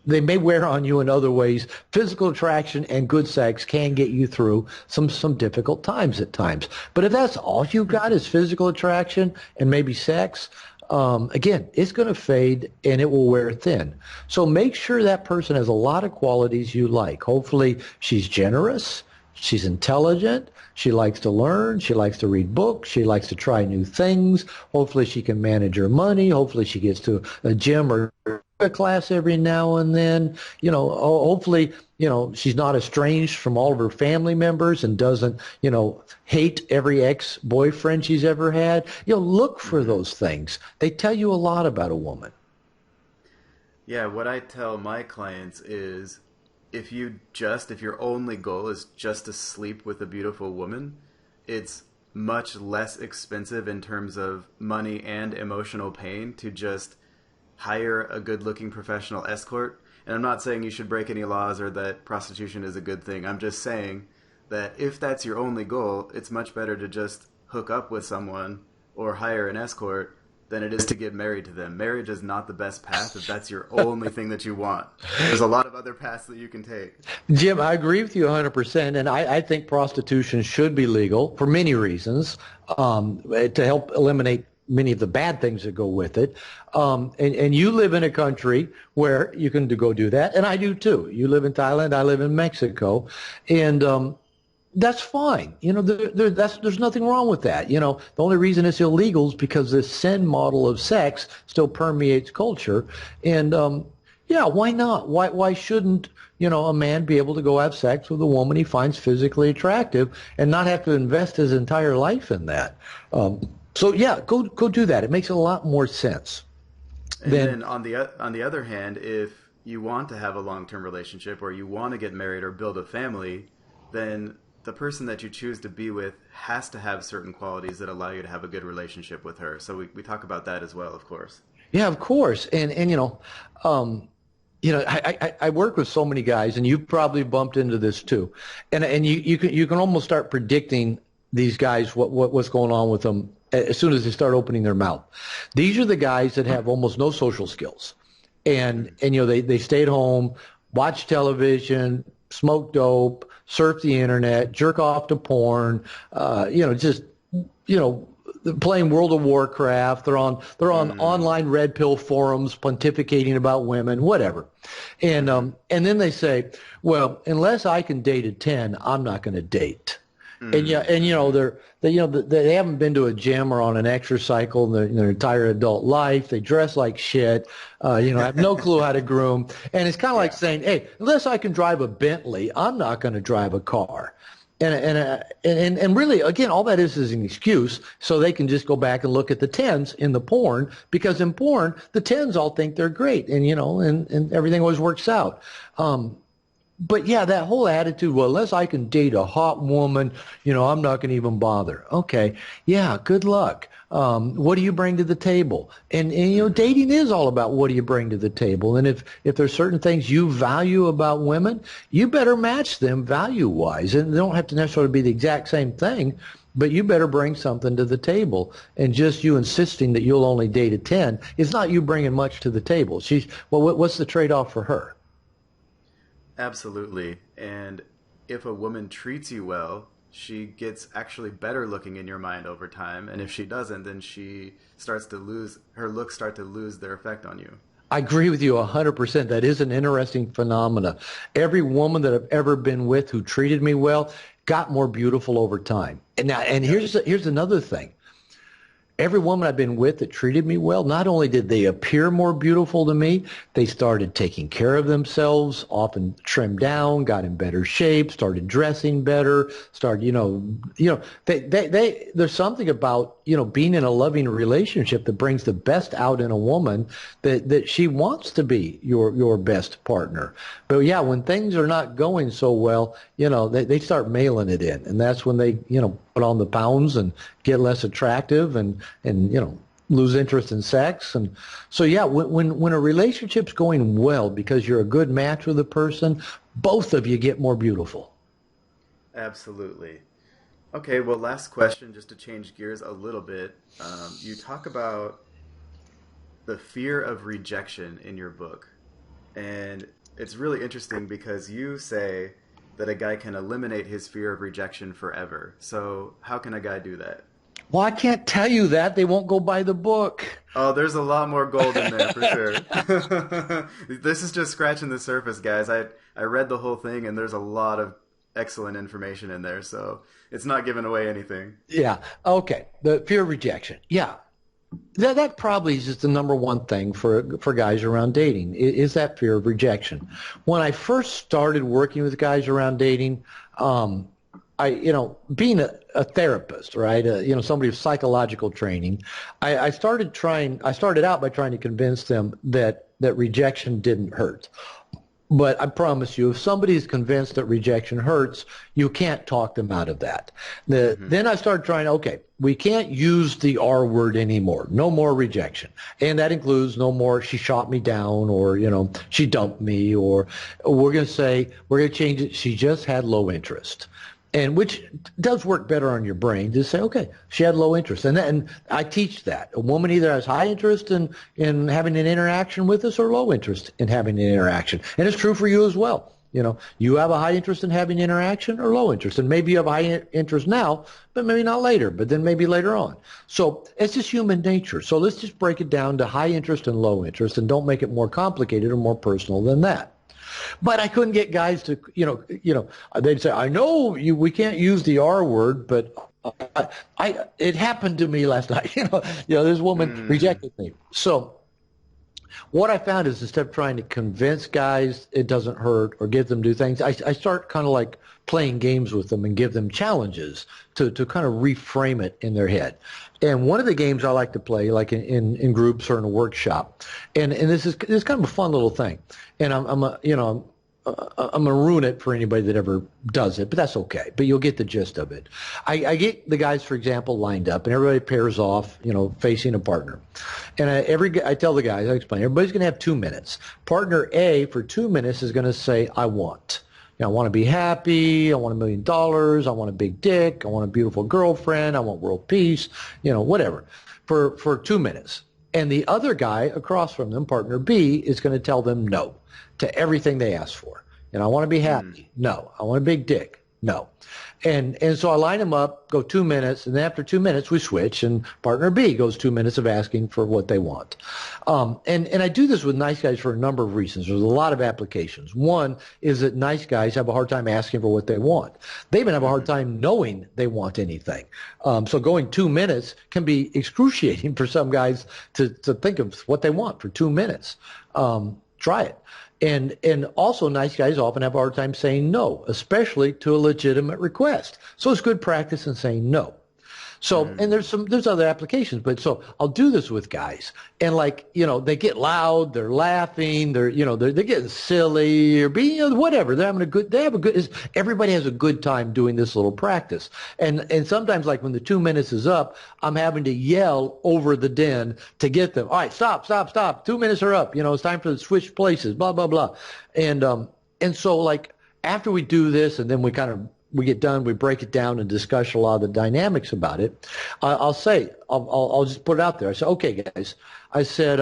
[SPEAKER 2] they may wear on you in other ways. Physical attraction and good sex can get you through some difficult times at times. But if that's all you got is physical attraction and maybe sex, again, it's going to fade and it will wear thin. So make sure that person has a lot of qualities you like. Hopefully she's generous. She's intelligent. She likes to learn. She likes to read books. She likes to try new things. Hopefully she can manage her money. Hopefully she gets to a gym or a class every now and then. Hopefully, she's not estranged from all of her family members and doesn't, hate every ex-boyfriend she's ever had. Look for those things. They tell you a lot about a woman.
[SPEAKER 1] Yeah, what I tell my clients is, if your only goal is just to sleep with a beautiful woman, it's much less expensive in terms of money and emotional pain to just hire a good-looking professional escort. And I'm not saying you should break any laws or that prostitution is a good thing. I'm just saying that if that's your only goal, it's much better to just hook up with someone or hire an escort than it is to get married to them. Marriage is not the best path if that's your only thing that you want. There's a lot of other paths that you can take.
[SPEAKER 2] Jim, I agree with you 100%, and I think prostitution should be legal for many reasons, to help eliminate many of the bad things that go with it. And you live in a country where you can go do that, and I do too. You live in Thailand, I live in Mexico, and that's fine. There's nothing wrong with that. The only reason it's illegal is because this sin model of sex still permeates culture. And yeah, why not? Why shouldn't a man be able to go have sex with a woman he finds physically attractive and not have to invest his entire life in that? So yeah, go do that. It makes a lot more sense.
[SPEAKER 1] And then on the other hand, if you want to have a long-term relationship or you want to get married or build a family, then the person that you choose to be with has to have certain qualities that allow you to have a good relationship with her. So we talk about that as well, of course.
[SPEAKER 2] Yeah, of course. And I work with so many guys, and you've probably bumped into this too. And you can almost start predicting these guys what's going on with them as soon as they start opening their mouth. These are the guys that have almost no social skills, and they stay at home, watch television, smoke dope, surf the internet, jerk off to porn, just, you know, playing World of Warcraft. They're on online red pill forums pontificating about women, whatever. And then they say, well, unless I can date a 10, I'm not going to date. And yeah, and they haven't been to a gym or on an exercise cycle in their entire adult life. They dress like shit. Have no clue how to groom. And it's kind of like saying, hey, unless I can drive a Bentley, I'm not going to drive a car. And really, again, all that is an excuse so they can just go back and look at the 10s in the porn, because in porn, the 10s all think they're great, and everything always works out. But yeah, that whole attitude, well, unless I can date a hot woman, I'm not going to even bother. Okay. Yeah. Good luck. What do you bring to the table? And dating is all about what do you bring to the table. And if there's certain things you value about women, you better match them value wise. And they don't have to necessarily be the exact same thing, but you better bring something to the table. And just you insisting that you'll only date a 10 is not you bringing much to the table. What's the trade-off for her?
[SPEAKER 1] Absolutely. And if a woman treats you well, she gets actually better looking in your mind over time. And if she doesn't, then her looks start to lose their effect on you.
[SPEAKER 2] I agree with you 100%. That is an interesting phenomena. Every woman that I've ever been with who treated me well got more beautiful over time. And here's another thing. Every woman I've been with that treated me well, not only did they appear more beautiful to me, they started taking care of themselves, often trimmed down, got in better shape, started dressing better, there's something about, being in a loving relationship that brings the best out in a woman that she wants to be your best partner. But yeah, when things are not going so well, they start mailing it in. And that's when they, put on the pounds and get less attractive and lose interest in sex. And so yeah, when a relationship's going well because you're a good match with a person, both of you get more beautiful.
[SPEAKER 1] Absolutely. Okay, well, last question, just to change gears a little bit. You talk about the fear of rejection in your book. And it's really interesting because you say that a guy can eliminate his fear of rejection forever. So how can a guy do that?
[SPEAKER 2] Well, I can't tell you that. They won't go buy the book.
[SPEAKER 1] Oh, there's a lot more gold in there for sure. This is just scratching the surface, guys. I read the whole thing, and there's a lot of excellent information in there, so it's not giving away anything.
[SPEAKER 2] Yeah. Okay. The fear of rejection. Yeah. That probably is just the number one thing for guys around dating is that fear of rejection. When I first started working with guys around dating, being a therapist, right? Somebody with psychological training, I started out by trying to convince them that rejection didn't hurt. But I promise you, if somebody is convinced that rejection hurts, you can't talk them out of that. Then I started trying, okay, we can't use the R word anymore. No more rejection. And that includes no more she shot me down or, she dumped me, or we're going to change it. She just had low interest. And which does work better on your brain to say, okay, she had low interest. And I teach that. A woman either has high interest in having an interaction with us or low interest in having an interaction. And it's true for you as well. You have a high interest in having interaction or low interest. And maybe you have a high interest now, but maybe not later, but then maybe later on. So it's just human nature. So let's just break it down to high interest and low interest and don't make it more complicated or more personal than that. But I couldn't get guys to, they'd say, I know we can't use the R word, but it happened to me last night. This woman rejected me. So what I found is instead of trying to convince guys it doesn't hurt or get them to do things, I start kind of like playing games with them and give them challenges to kind of reframe it in their head. And one of the games I like to play, like in groups or in a workshop, and this is kind of a fun little thing. And I'm gonna ruin it for anybody that ever does it, but that's okay. But you'll get the gist of it. I get the guys, for example, lined up, and everybody pairs off, facing a partner. And I tell the guys, I explain, everybody's gonna have 2 minutes. Partner A for 2 minutes is gonna say, I want. I want to be happy. I want $1 million. I want a big dick. I want a beautiful girlfriend. I want world peace. Whatever, for 2 minutes. And the other guy across from them, partner B, is going to tell them no to everything they asked for. And I want to be happy. No. I want a big dick. No. And so I line them up, go 2 minutes, and then after 2 minutes we switch, and partner B goes 2 minutes of asking for what they want. And I do this with nice guys for a number of reasons. There's a lot of applications. One is that nice guys have a hard time asking for what they want. They even have a hard time knowing they want anything. So going 2 minutes can be excruciating for some guys to think of what they want for 2 minutes. Try it. And also nice guys often have a hard time saying no, especially to a legitimate request. So it's good practice in saying no. So, and there's other applications, but so I'll do this with guys, and they get loud, they're laughing, they're getting silly or being, whatever. Everybody has a good time doing this little practice. And sometimes like when the 2 minutes is up, I'm having to yell over the den to get them. All right, stop. 2 minutes are up. It's time for the switch places, blah, blah, blah. And so like after we do this and then we get done, we break it down and discuss a lot of the dynamics about it. I'll just put it out there. I say, okay, guys. I said,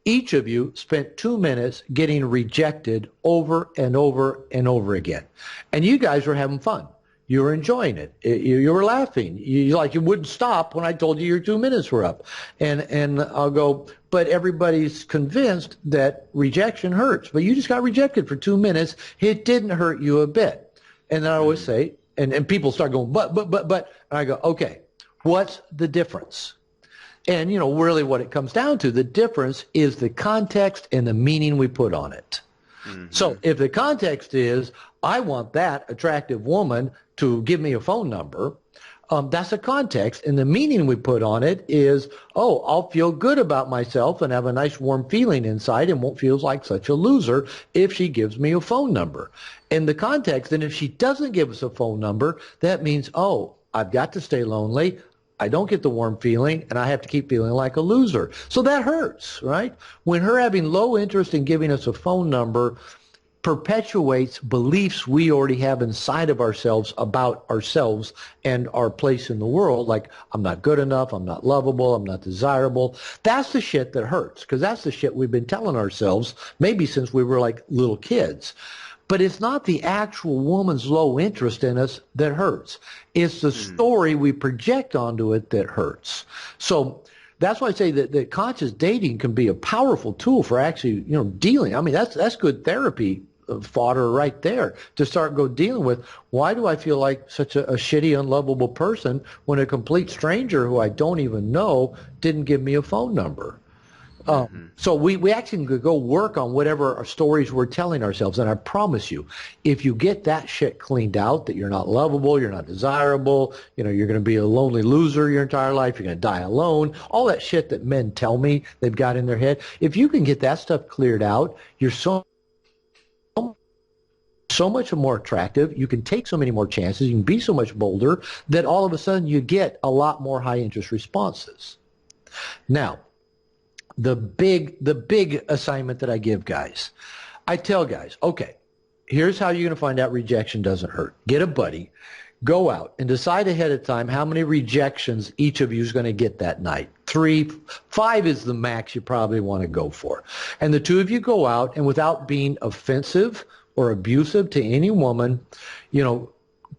[SPEAKER 2] each of you spent 2 minutes getting rejected over and over and over again. And you guys were having fun. You were enjoying it. You were laughing. You wouldn't stop when I told you your 2 minutes were up. And I'll go, but everybody's convinced that rejection hurts. But you just got rejected for 2 minutes. It didn't hurt you a bit. And then I always say, and people start going, but, and I go, okay, what's the difference? And, really what it comes down to, the difference is the context and the meaning we put on it. Mm-hmm. So if the context is, I want that attractive woman to give me a phone number, that's a context. And the meaning we put on it is, I'll feel good about myself and have a nice warm feeling inside and won't feel like such a loser if she gives me a phone number. In the context, and if she doesn't give us a phone number, that means, I've got to stay lonely. I don't get the warm feeling, and I have to keep feeling like a loser. So that hurts, right? When her having low interest in giving us a phone number perpetuates beliefs we already have inside of ourselves about ourselves and our place in the world, like I'm not good enough, I'm not lovable, I'm not desirable. That's the shit that hurts, because that's the shit we've been telling ourselves maybe since we were like little kids. But it's not the actual woman's low interest in us that hurts. It's the story we project onto it that hurts. So that's why I say that conscious dating can be a powerful tool for actually, dealing. I mean, that's good therapy fodder right there to start dealing with. Why do I feel like such a shitty, unlovable person when a complete stranger who I don't even know didn't give me a phone number? So we actually could go work on whatever our stories we're telling ourselves. And I promise you, if you get that shit cleaned out, that you're not lovable, you're not desirable, you're going to be a lonely loser your entire life, you're going to die alone, all that shit that men tell me they've got in their head, if you can get that stuff cleared out, you're so much more attractive, you can take so many more chances, you can be so much bolder, that all of a sudden you get a lot more high interest responses. Now, the big assignment that I give guys, I tell guys, okay, here's how you're going to find out rejection doesn't hurt. Get a buddy, go out and decide ahead of time how many rejections each of you is going to get that night. 3, 5 is the max you probably want to go for. And the two of you go out, and without being offensive or abusive to any woman,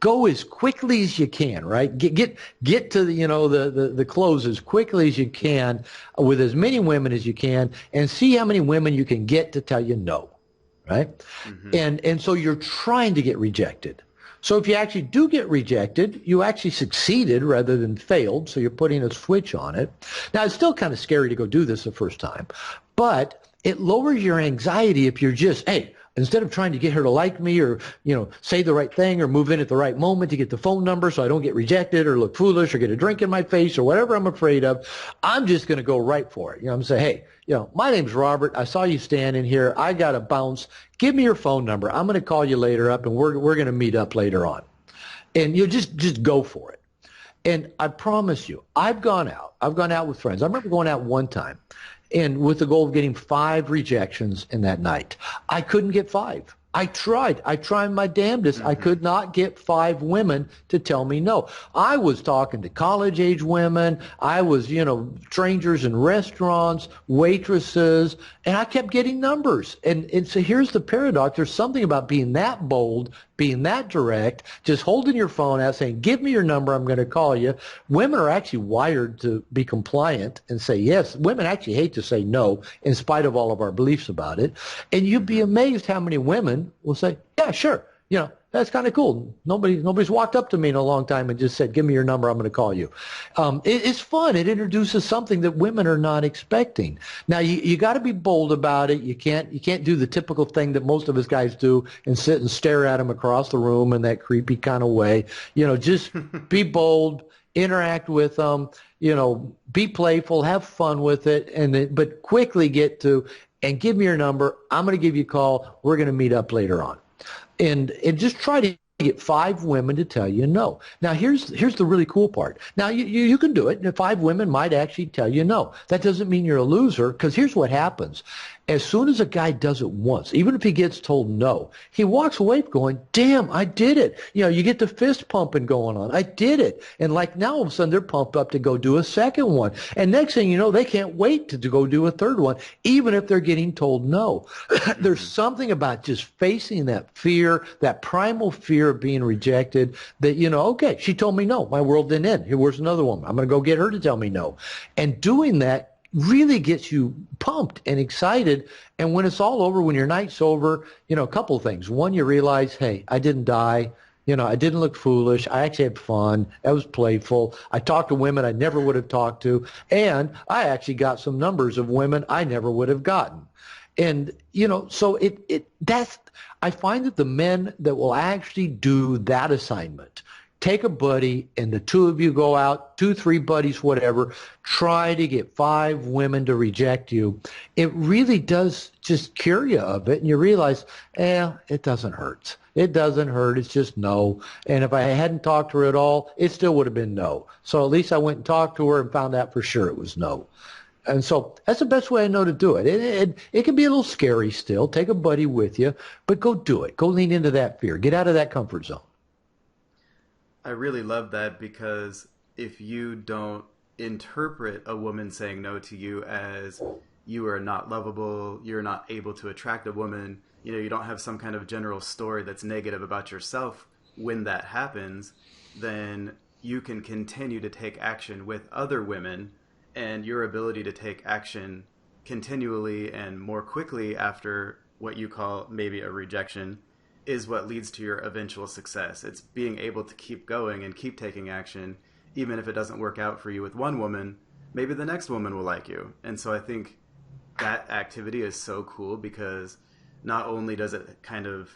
[SPEAKER 2] go as quickly as you can, right? Get to the close as quickly as you can with as many women as you can, and see how many women you can get to tell you no, right? Mm-hmm. And so you're trying to get rejected. So if you actually do get rejected, you actually succeeded rather than failed, so you're putting a switch on it. Now, it's still kind of scary to go do this the first time, but it lowers your anxiety if you're just, hey, instead of trying to get her to like me or, say the right thing or move in at the right moment to get the phone number so I don't get rejected or look foolish or get a drink in my face or whatever I'm afraid of, I'm just going to go right for it. I'm going to say, hey, my name's Robert. I saw you standing here. I got to bounce. Give me your phone number. I'm going to call you later up, and we're going to meet up later on. And you just go for it. And I promise you, I've gone out with friends. I remember going out one time, and with the goal of getting 5 rejections in that night. I couldn't get 5. I tried. I tried my damnedest. I
[SPEAKER 1] Mm-hmm.
[SPEAKER 2] could not get 5 women to tell me no. I was talking to college-age women. I was, strangers in restaurants, waitresses, and I kept getting numbers. And so here's the paradox. There's something about being that bold, being that direct, just holding your phone out saying, give me your number, I'm going to call you. Women are actually wired to be compliant and say yes. Women actually hate to say no in spite of all of our beliefs about it. And you'd be amazed how many women will say, yeah, sure. That's kind of cool. Nobody's walked up to me in a long time and just said, give me your number, I'm going to call you. It's fun. It introduces something that women are not expecting. Now, you got to be bold about it. You can't do the typical thing that most of us guys do and sit and stare at them across the room in that creepy kind of way. Just be bold, interact with them, be playful, have fun with it, but quickly get to, and give me your number. I'm going to give you a call. We're going to meet up later on. And just try to get 5 women to tell you no. Now, here's the really cool part. Now, you can do it, and 5 women might actually tell you no. That doesn't mean you're a loser, because here's what happens. As soon as a guy does it once, even if he gets told no, he walks away going, damn, I did it. You get the fist pumping going on. I did it. And like now, all of a sudden, they're pumped up to go do a second one. And next thing you know, they can't wait to go do a third one, even if they're getting told no. There's something about just facing that fear, that primal fear of being rejected, that, okay, she told me no. My world didn't end. Here's another woman. I'm going to go get her to tell me no. And doing that really gets you pumped and excited. And when it's all over, when your night's over, a couple of things. One, you realize, hey, I didn't die. I didn't look foolish. I actually had fun. I was playful. I talked to women I never would have talked to. And I actually got some numbers of women I never would have gotten. And, so I find that the men that will actually do that assignment, take a buddy and the 2 of you go out, 2, 3 buddies, whatever, try to get 5 women to reject you. It really does just cure you of it. And you realize, it doesn't hurt. It doesn't hurt. It's just no. And if I hadn't talked to her at all, it still would have been no. So at least I went and talked to her and found out for sure it was no. And so that's the best way I know to do it. It can be a little scary still. Take a buddy with you, but go do it. Go lean into that fear. Get out of that comfort zone.
[SPEAKER 1] I really love that, because if you don't interpret a woman saying no to you as you are not lovable, you're not able to attract a woman, you don't have some kind of general story that's negative about yourself when that happens, then you can continue to take action with other women, and your ability to take action continually and more quickly after what you call maybe a rejection is what leads to your eventual success. It's being able to keep going and keep taking action, even if it doesn't work out for you with one woman, maybe the next woman will like you. And so I think that activity is so cool, because not only does it kind of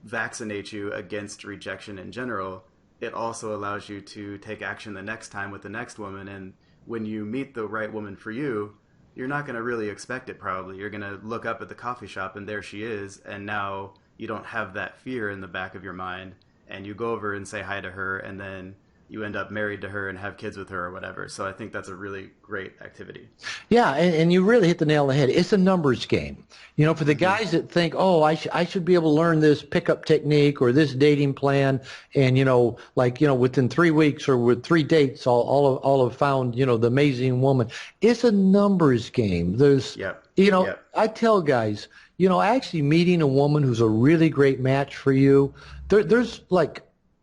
[SPEAKER 1] vaccinate you against rejection in general, it also allows you to take action the next time with the next woman. And when you meet the right woman for you, you're not going to really expect it probably. You're going to look up at the coffee shop and there she is, and now you don't have that fear in the back of your mind, and you go over and say hi to her, and then you end up married to her and have kids with her or whatever. So I think that's a really great activity.
[SPEAKER 2] Yeah, and you really hit the nail on the head. It's a numbers game. For the guys that think, oh, I should be able to learn this pickup technique or this dating plan, and, within 3 weeks or with 3 dates, I'll have found, the amazing woman. It's a numbers game. There's, I tell guys, actually meeting a woman who's a really great match for you, there's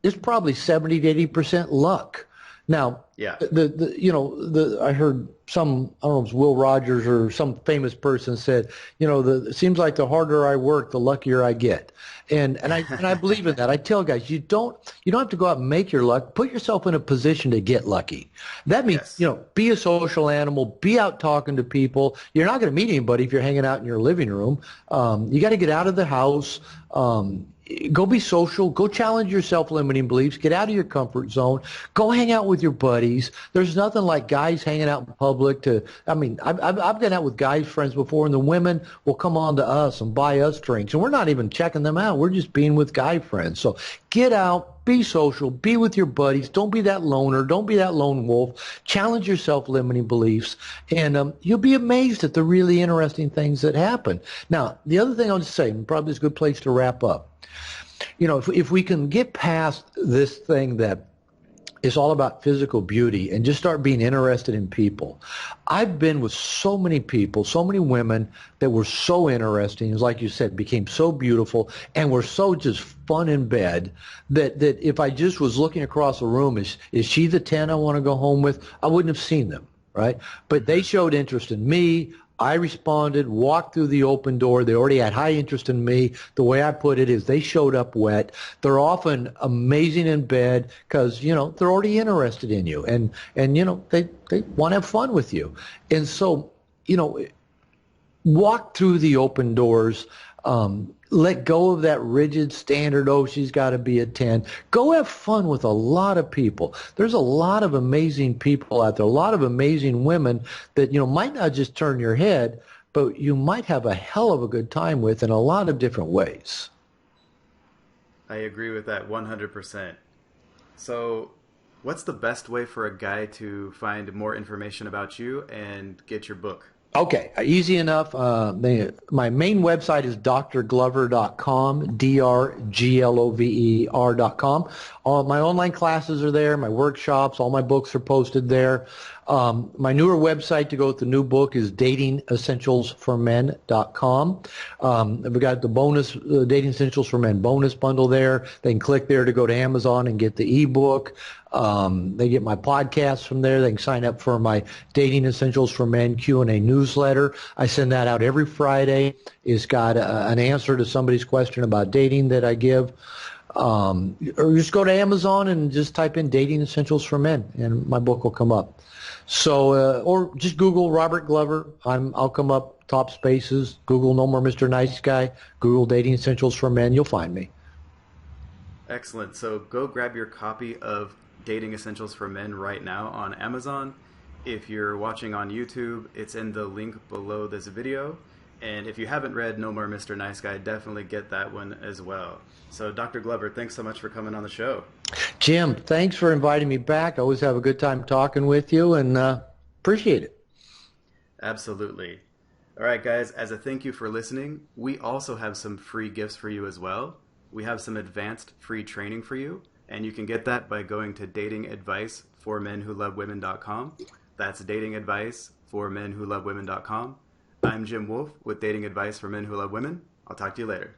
[SPEAKER 2] it's probably 70 to 80% luck. Now, I heard some, I don't know if it was Will Rogers or some famous person said, it seems like the harder I work, the luckier I get. And I believe in that. I tell guys, you don't have to go out and make your luck. Put yourself in a position to get lucky. That means, be a social animal, be out talking to people. You're not going to meet anybody if you're hanging out in your living room. You got to get out of the house. Go be social. Go challenge your self-limiting beliefs. Get out of your comfort zone. Go hang out with your buddies. There's nothing like guys hanging out in public. I've been out with guys friends before, and the women will come on to us and buy us drinks, and we're not even checking them out. We're just being with guy friends. So Get out, be social, be with your buddies. Don't be that loner. Don't be that lone wolf. Challenge your self-limiting beliefs, and you'll be amazed at the really interesting things that happen. Now, the other thing I'll just say, and probably is a good place to wrap up. If we can get past this thing that is all about physical beauty and just start being interested in people. I've been with so many people, so many women that were so interesting, like you said, became so beautiful and were so just fun in bed that if I just was looking across the room, is she the 10 I want to go home with? I wouldn't have seen them, right? But they showed interest in me. I responded, walked through the open door. They already had high interest in me. The way I put it is they showed up wet. They're often amazing in bed because, they're already interested in you. And they want to have fun with you. And so, walk through the open doors. Let go of that rigid standard, she's got to be a 10. Go have fun with a lot of people. There's a lot of amazing people out there, a lot of amazing women that, might not just turn your head, but you might have a hell of a good time with in a lot of different ways.
[SPEAKER 1] I agree with that 100%. So what's the best way for a guy to find more information about you and get your book?
[SPEAKER 2] Okay, easy enough. My main website is drglover.com, drglover.com. All my online classes are there, my workshops, all my books are posted there. My newer website to go with the new book is datingessentialsformen.com. We've got the bonus Dating Essentials for Men bonus bundle there. They can click there to go to Amazon and get the ebook. They get my podcast from there. They can sign up for my Dating Essentials for Men Q&A newsletter. I send that out every Friday. It's got an answer to somebody's question about dating that I give. Or just go to Amazon and just type in Dating Essentials for Men, and my book will come up. So, or just Google Robert Glover. I'll come up top spaces. Google No More Mr. Nice Guy. Google Dating Essentials for Men. You'll find me.
[SPEAKER 1] Excellent. So go grab your copy of Dating Essentials for Men right now on Amazon. If you're watching on YouTube, it's in the link below this video. And if you haven't read No More Mr. Nice Guy, definitely get that one as well. So Dr. Glover, thanks so much for coming on the show.
[SPEAKER 2] Jim, thanks for inviting me back. I always have a good time talking with you, and appreciate it.
[SPEAKER 1] Absolutely. All right, guys, as a thank you for listening, we also have some free gifts for you as well. We have some advanced free training for you, and you can get that by going to datingadviceformenwholovewomen.com. That's datingadviceformenwholovewomen.com. I'm Jim Wolf with Dating Advice for Men Who Love Women. I'll talk to you later.